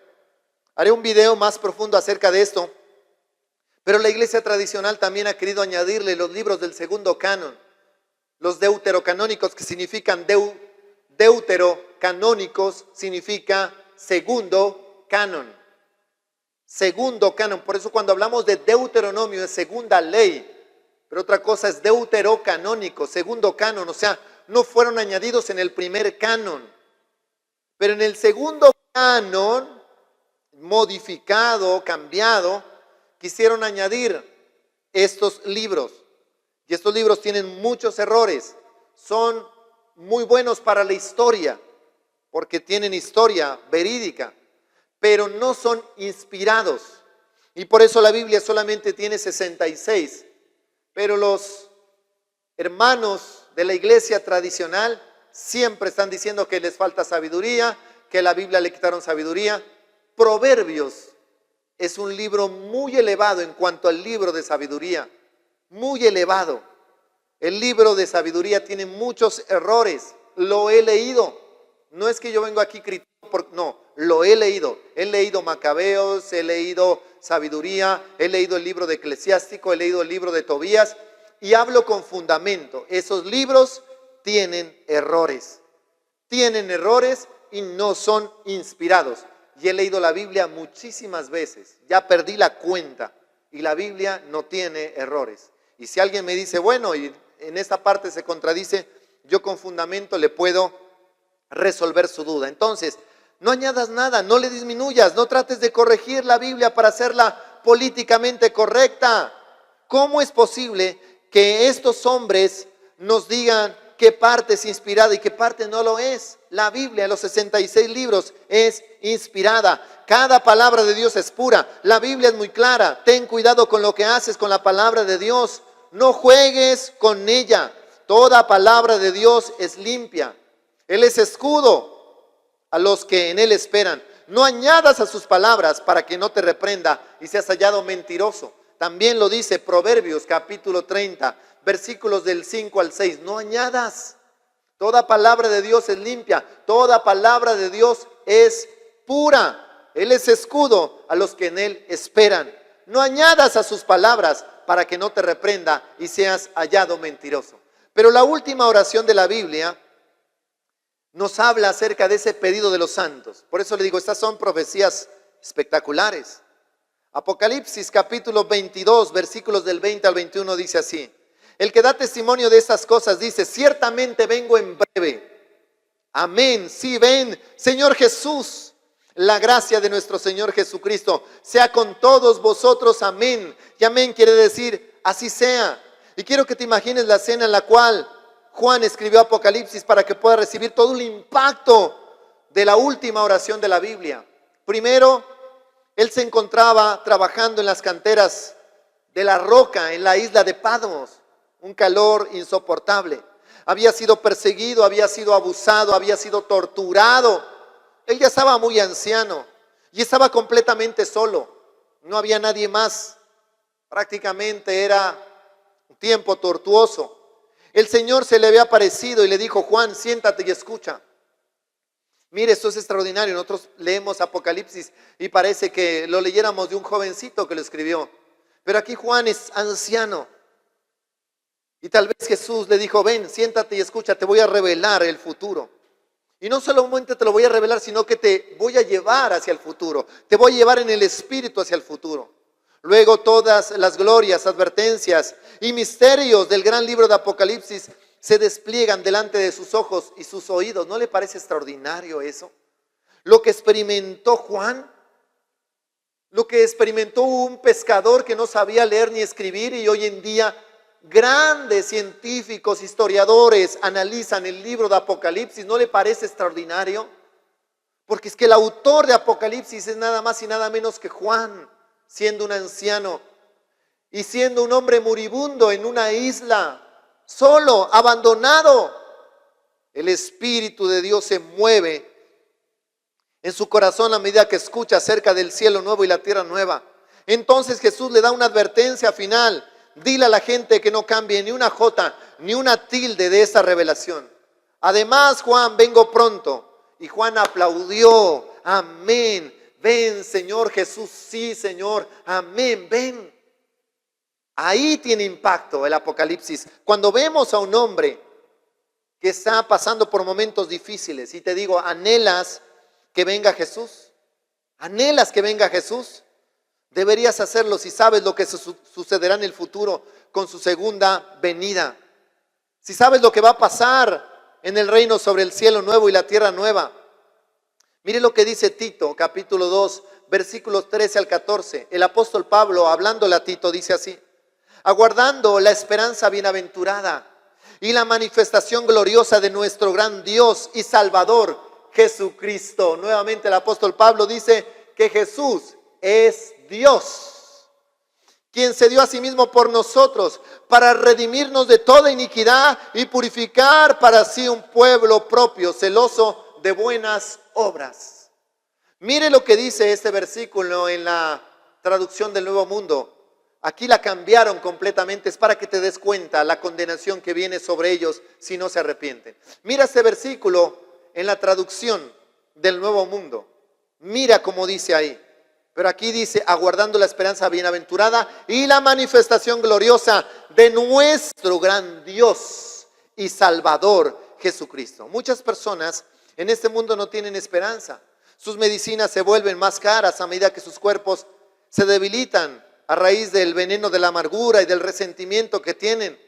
Haré un video más profundo acerca de esto. Pero la iglesia tradicional también ha querido añadirle los libros del segundo canon, los deuterocanónicos, que significan deuterocanónicos, significa segundo canon. Segundo canon, por eso cuando hablamos de Deuteronomio es segunda ley, pero otra cosa es deuterocanónico, segundo canon, o sea, no fueron añadidos en el primer canon, pero en el segundo canon, modificado, cambiado, quisieron añadir estos libros. Y estos libros tienen muchos errores. Son muy buenos para la historia, porque tienen historia verídica, pero no son inspirados. Y por eso la Biblia solamente tiene 66. Pero los hermanos de la iglesia tradicional siempre están diciendo que les falta sabiduría, que a la Biblia le quitaron sabiduría. Proverbios es un libro muy elevado en cuanto al libro de sabiduría, muy elevado. El libro de sabiduría tiene muchos errores, lo he leído. No es que yo vengo aquí criticando, no, lo he leído. He leído Macabeos, he leído Sabiduría, he leído el libro de Eclesiástico, he leído el libro de Tobías y hablo con fundamento. Esos libros tienen errores y no son inspirados. Y he leído la Biblia muchísimas veces, ya perdí la cuenta y la Biblia no tiene errores. Y si alguien me dice, bueno, y en esta parte se contradice, yo con fundamento le puedo resolver su duda. Entonces, no añadas nada, no le disminuyas, no trates de corregir la Biblia para hacerla políticamente correcta. ¿Cómo es posible que estos hombres nos digan qué parte es inspirada y qué parte no lo es? La Biblia, los 66 libros, es inspirada. Cada palabra de Dios es pura. La Biblia es muy clara. Ten cuidado con lo que haces con la palabra de Dios. No juegues con ella. Toda palabra de Dios es limpia. Él es escudo a los que en Él esperan. No añadas a sus palabras para que no te reprenda y seas hallado mentiroso. También lo dice Proverbios capítulo 30, versículos del 5 al 6. No añadas. Toda palabra de Dios es limpia. Toda palabra de Dios es pura. Él es escudo a los que en Él esperan. No añadas a sus palabras para que no te reprenda y seas hallado mentiroso. Pero la última oración de la Biblia nos habla acerca de ese pedido de los santos. Por eso le digo, estas son profecías espectaculares. Apocalipsis capítulo 22, versículos del 20 al 21 dice así. El que da testimonio de estas cosas dice, ciertamente vengo en breve. Amén, sí, ven, Señor Jesús. La gracia de nuestro Señor Jesucristo sea con todos vosotros, amén. Y amén quiere decir, así sea. Y quiero que te imagines la escena en la cual Juan escribió Apocalipsis para que pueda recibir todo el impacto de la última oración de la Biblia. Primero, él se encontraba trabajando en las canteras de la roca en la isla de Patmos. Un calor insoportable. Había sido perseguido, había sido abusado, había sido torturado. Él ya estaba muy anciano y estaba completamente solo. No había nadie más. Prácticamente era un tiempo tortuoso. El Señor se le había aparecido y le dijo, Juan, siéntate y escucha. Mire, esto es extraordinario. Nosotros leemos Apocalipsis y parece que lo leyéramos de un jovencito que lo escribió. Pero aquí Juan es anciano. Y tal vez Jesús le dijo, ven, siéntate y escucha, te voy a revelar el futuro. Y no solamente te lo voy a revelar, sino que te voy a llevar hacia el futuro. Te voy a llevar en el espíritu hacia el futuro. Luego todas las glorias, advertencias y misterios del gran libro de Apocalipsis se despliegan delante de sus ojos y sus oídos. ¿No le parece extraordinario eso? Lo que experimentó Juan, lo que experimentó un pescador que no sabía leer ni escribir y hoy en día grandes científicos, historiadores analizan el libro de Apocalipsis. ¿No le parece extraordinario? Porque es que el autor de Apocalipsis es nada más y nada menos que Juan, siendo un anciano y siendo un hombre moribundo en una isla, solo, abandonado. El Espíritu de Dios se mueve en su corazón a medida que escucha acerca del cielo nuevo y la tierra nueva. Entonces Jesús le da una advertencia final. Dile a la gente que no cambie ni una jota, ni una tilde de esa revelación. Además, Juan, vengo pronto. Y Juan aplaudió. Amén. Ven, Señor Jesús. Sí, Señor. Amén. Ven. Ahí tiene impacto el Apocalipsis. Cuando vemos a un hombre que está pasando por momentos difíciles y te digo, ¿anhelas que venga Jesús? ¿Anhelas que venga Jesús? Deberías hacerlo si sabes lo que sucederá en el futuro con su segunda venida. Si sabes lo que va a pasar en el reino sobre el cielo nuevo y la tierra nueva. Mire lo que dice Tito, capítulo 2, versículos 13 al 14. El apóstol Pablo, hablándole a Tito, dice así. Aguardando la esperanza bienaventurada y la manifestación gloriosa de nuestro gran Dios y Salvador, Jesucristo. Nuevamente el apóstol Pablo dice que Jesús es Dios, quien se dio a sí mismo por nosotros para redimirnos de toda iniquidad y purificar para sí un pueblo propio, celoso de buenas obras. Mire lo que dice este versículo en la traducción del Nuevo Mundo. Aquí la cambiaron completamente, es para que te des cuenta la condenación que viene sobre ellos si no se arrepienten. Mira este versículo en la traducción del Nuevo Mundo. Mira cómo dice ahí. Pero aquí dice, aguardando la esperanza bienaventurada y la manifestación gloriosa de nuestro gran Dios y Salvador Jesucristo. Muchas personas en este mundo no tienen esperanza. Sus medicinas se vuelven más caras a medida que sus cuerpos se debilitan a raíz del veneno de la amargura y del resentimiento que tienen.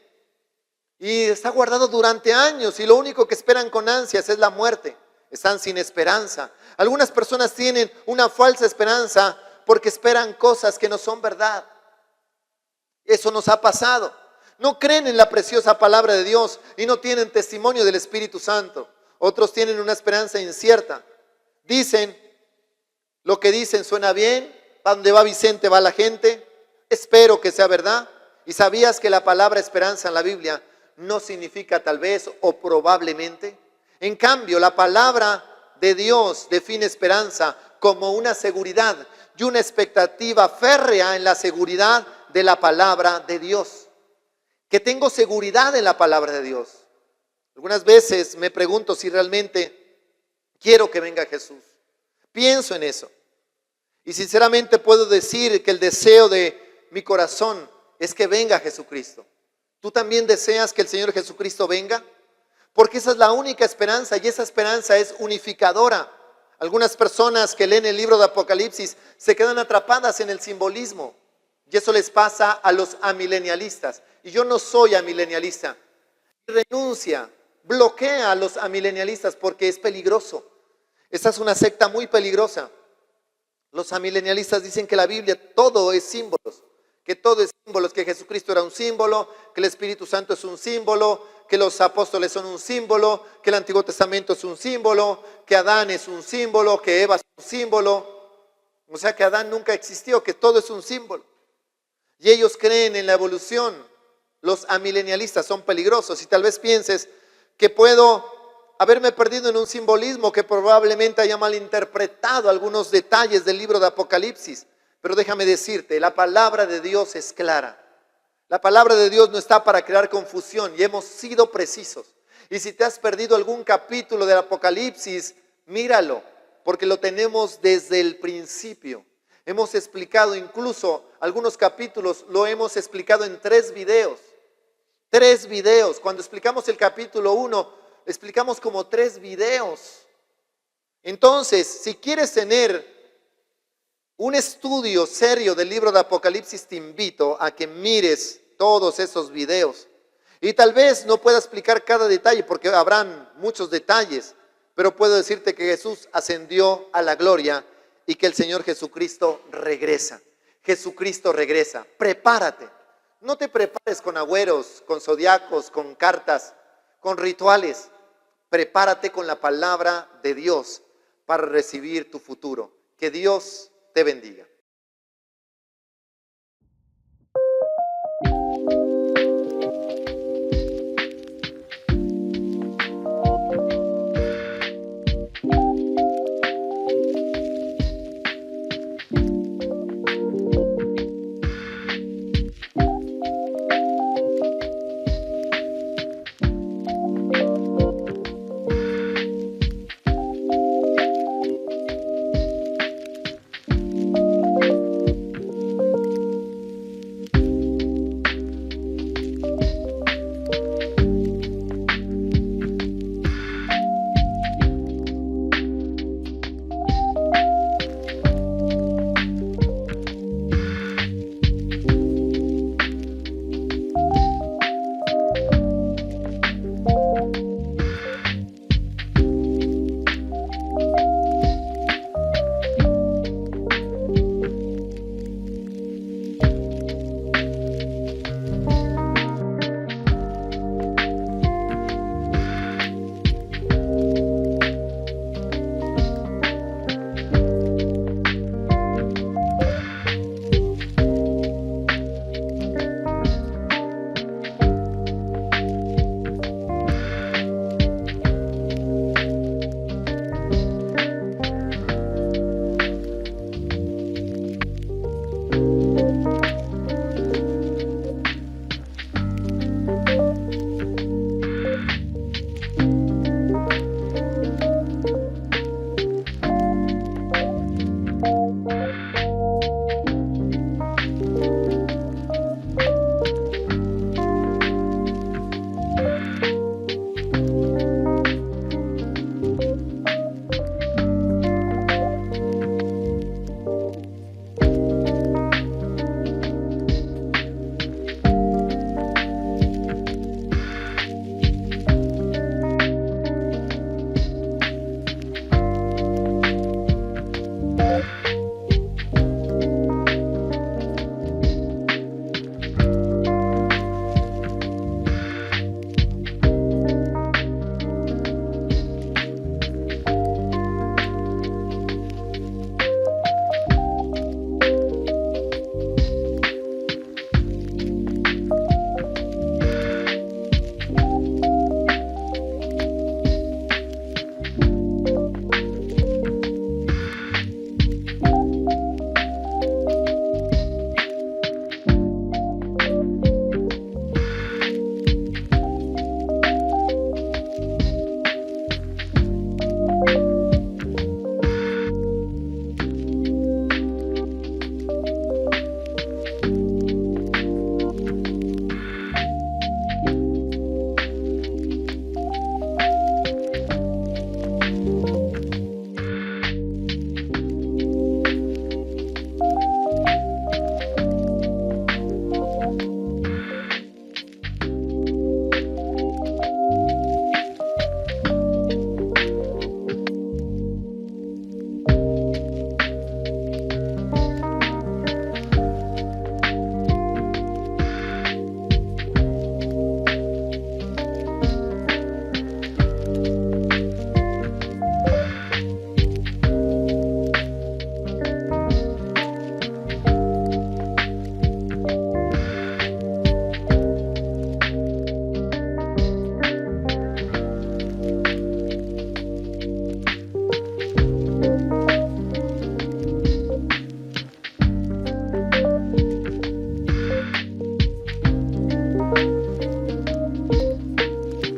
Y está guardado durante años y lo único que esperan con ansias es la muerte. Están sin esperanza. Algunas personas tienen una falsa esperanza porque esperan cosas que no son verdad. Eso nos ha pasado. No creen en la preciosa palabra de Dios y no tienen testimonio del Espíritu Santo. Otros tienen una esperanza incierta. Dicen, lo que dicen suena bien, para donde va Vicente va la gente, espero que sea verdad. ¿Y sabías que la palabra esperanza en la Biblia no significa tal vez o probablemente? En cambio, la palabra de Dios define esperanza como una seguridad y una expectativa férrea en la seguridad de la palabra de Dios. Que tengo seguridad en la palabra de Dios. Algunas veces me pregunto si realmente quiero que venga Jesús. Pienso en eso. Y sinceramente puedo decir que el deseo de mi corazón es que venga Jesucristo. ¿Tú también deseas que el Señor Jesucristo venga? Porque esa es la única esperanza y esa esperanza es unificadora. Algunas personas que leen el libro de Apocalipsis se quedan atrapadas en el simbolismo y eso les pasa a los amilenialistas. Y yo no soy amilenialista. Renuncia, bloquea a los amilenialistas porque es peligroso. Esta es una secta muy peligrosa. Los amilenialistas dicen que la Biblia todo es símbolos, que todo es símbolos, que Jesucristo era un símbolo, que el Espíritu Santo es un símbolo, que los apóstoles son un símbolo, que el Antiguo Testamento es un símbolo, que Adán es un símbolo, que Eva es un símbolo. O sea que Adán nunca existió, que todo es un símbolo. Y ellos creen en la evolución. Los amilenialistas son peligrosos y tal vez pienses que puedo haberme perdido en un simbolismo que probablemente haya malinterpretado algunos detalles del libro de Apocalipsis. Pero déjame decirte, la palabra de Dios es clara. La palabra de Dios no está para crear confusión y hemos sido precisos. Y si te has perdido algún capítulo del Apocalipsis, míralo, porque lo tenemos desde el principio. Hemos explicado incluso algunos capítulos, lo hemos explicado en 3 videos. 3 videos. Cuando explicamos el capítulo 1, explicamos como 3 videos. Entonces, si quieres tener un estudio serio del libro de Apocalipsis, te invito a que mires todos esos videos. Y tal vez no pueda explicar cada detalle porque habrán muchos detalles, pero puedo decirte que Jesús ascendió a la gloria y que el Señor Jesucristo regresa. Jesucristo regresa. Prepárate. No te prepares con agüeros, con zodiacos, con cartas, con rituales. Prepárate con la palabra de Dios para recibir tu futuro. Que Dios te bendiga.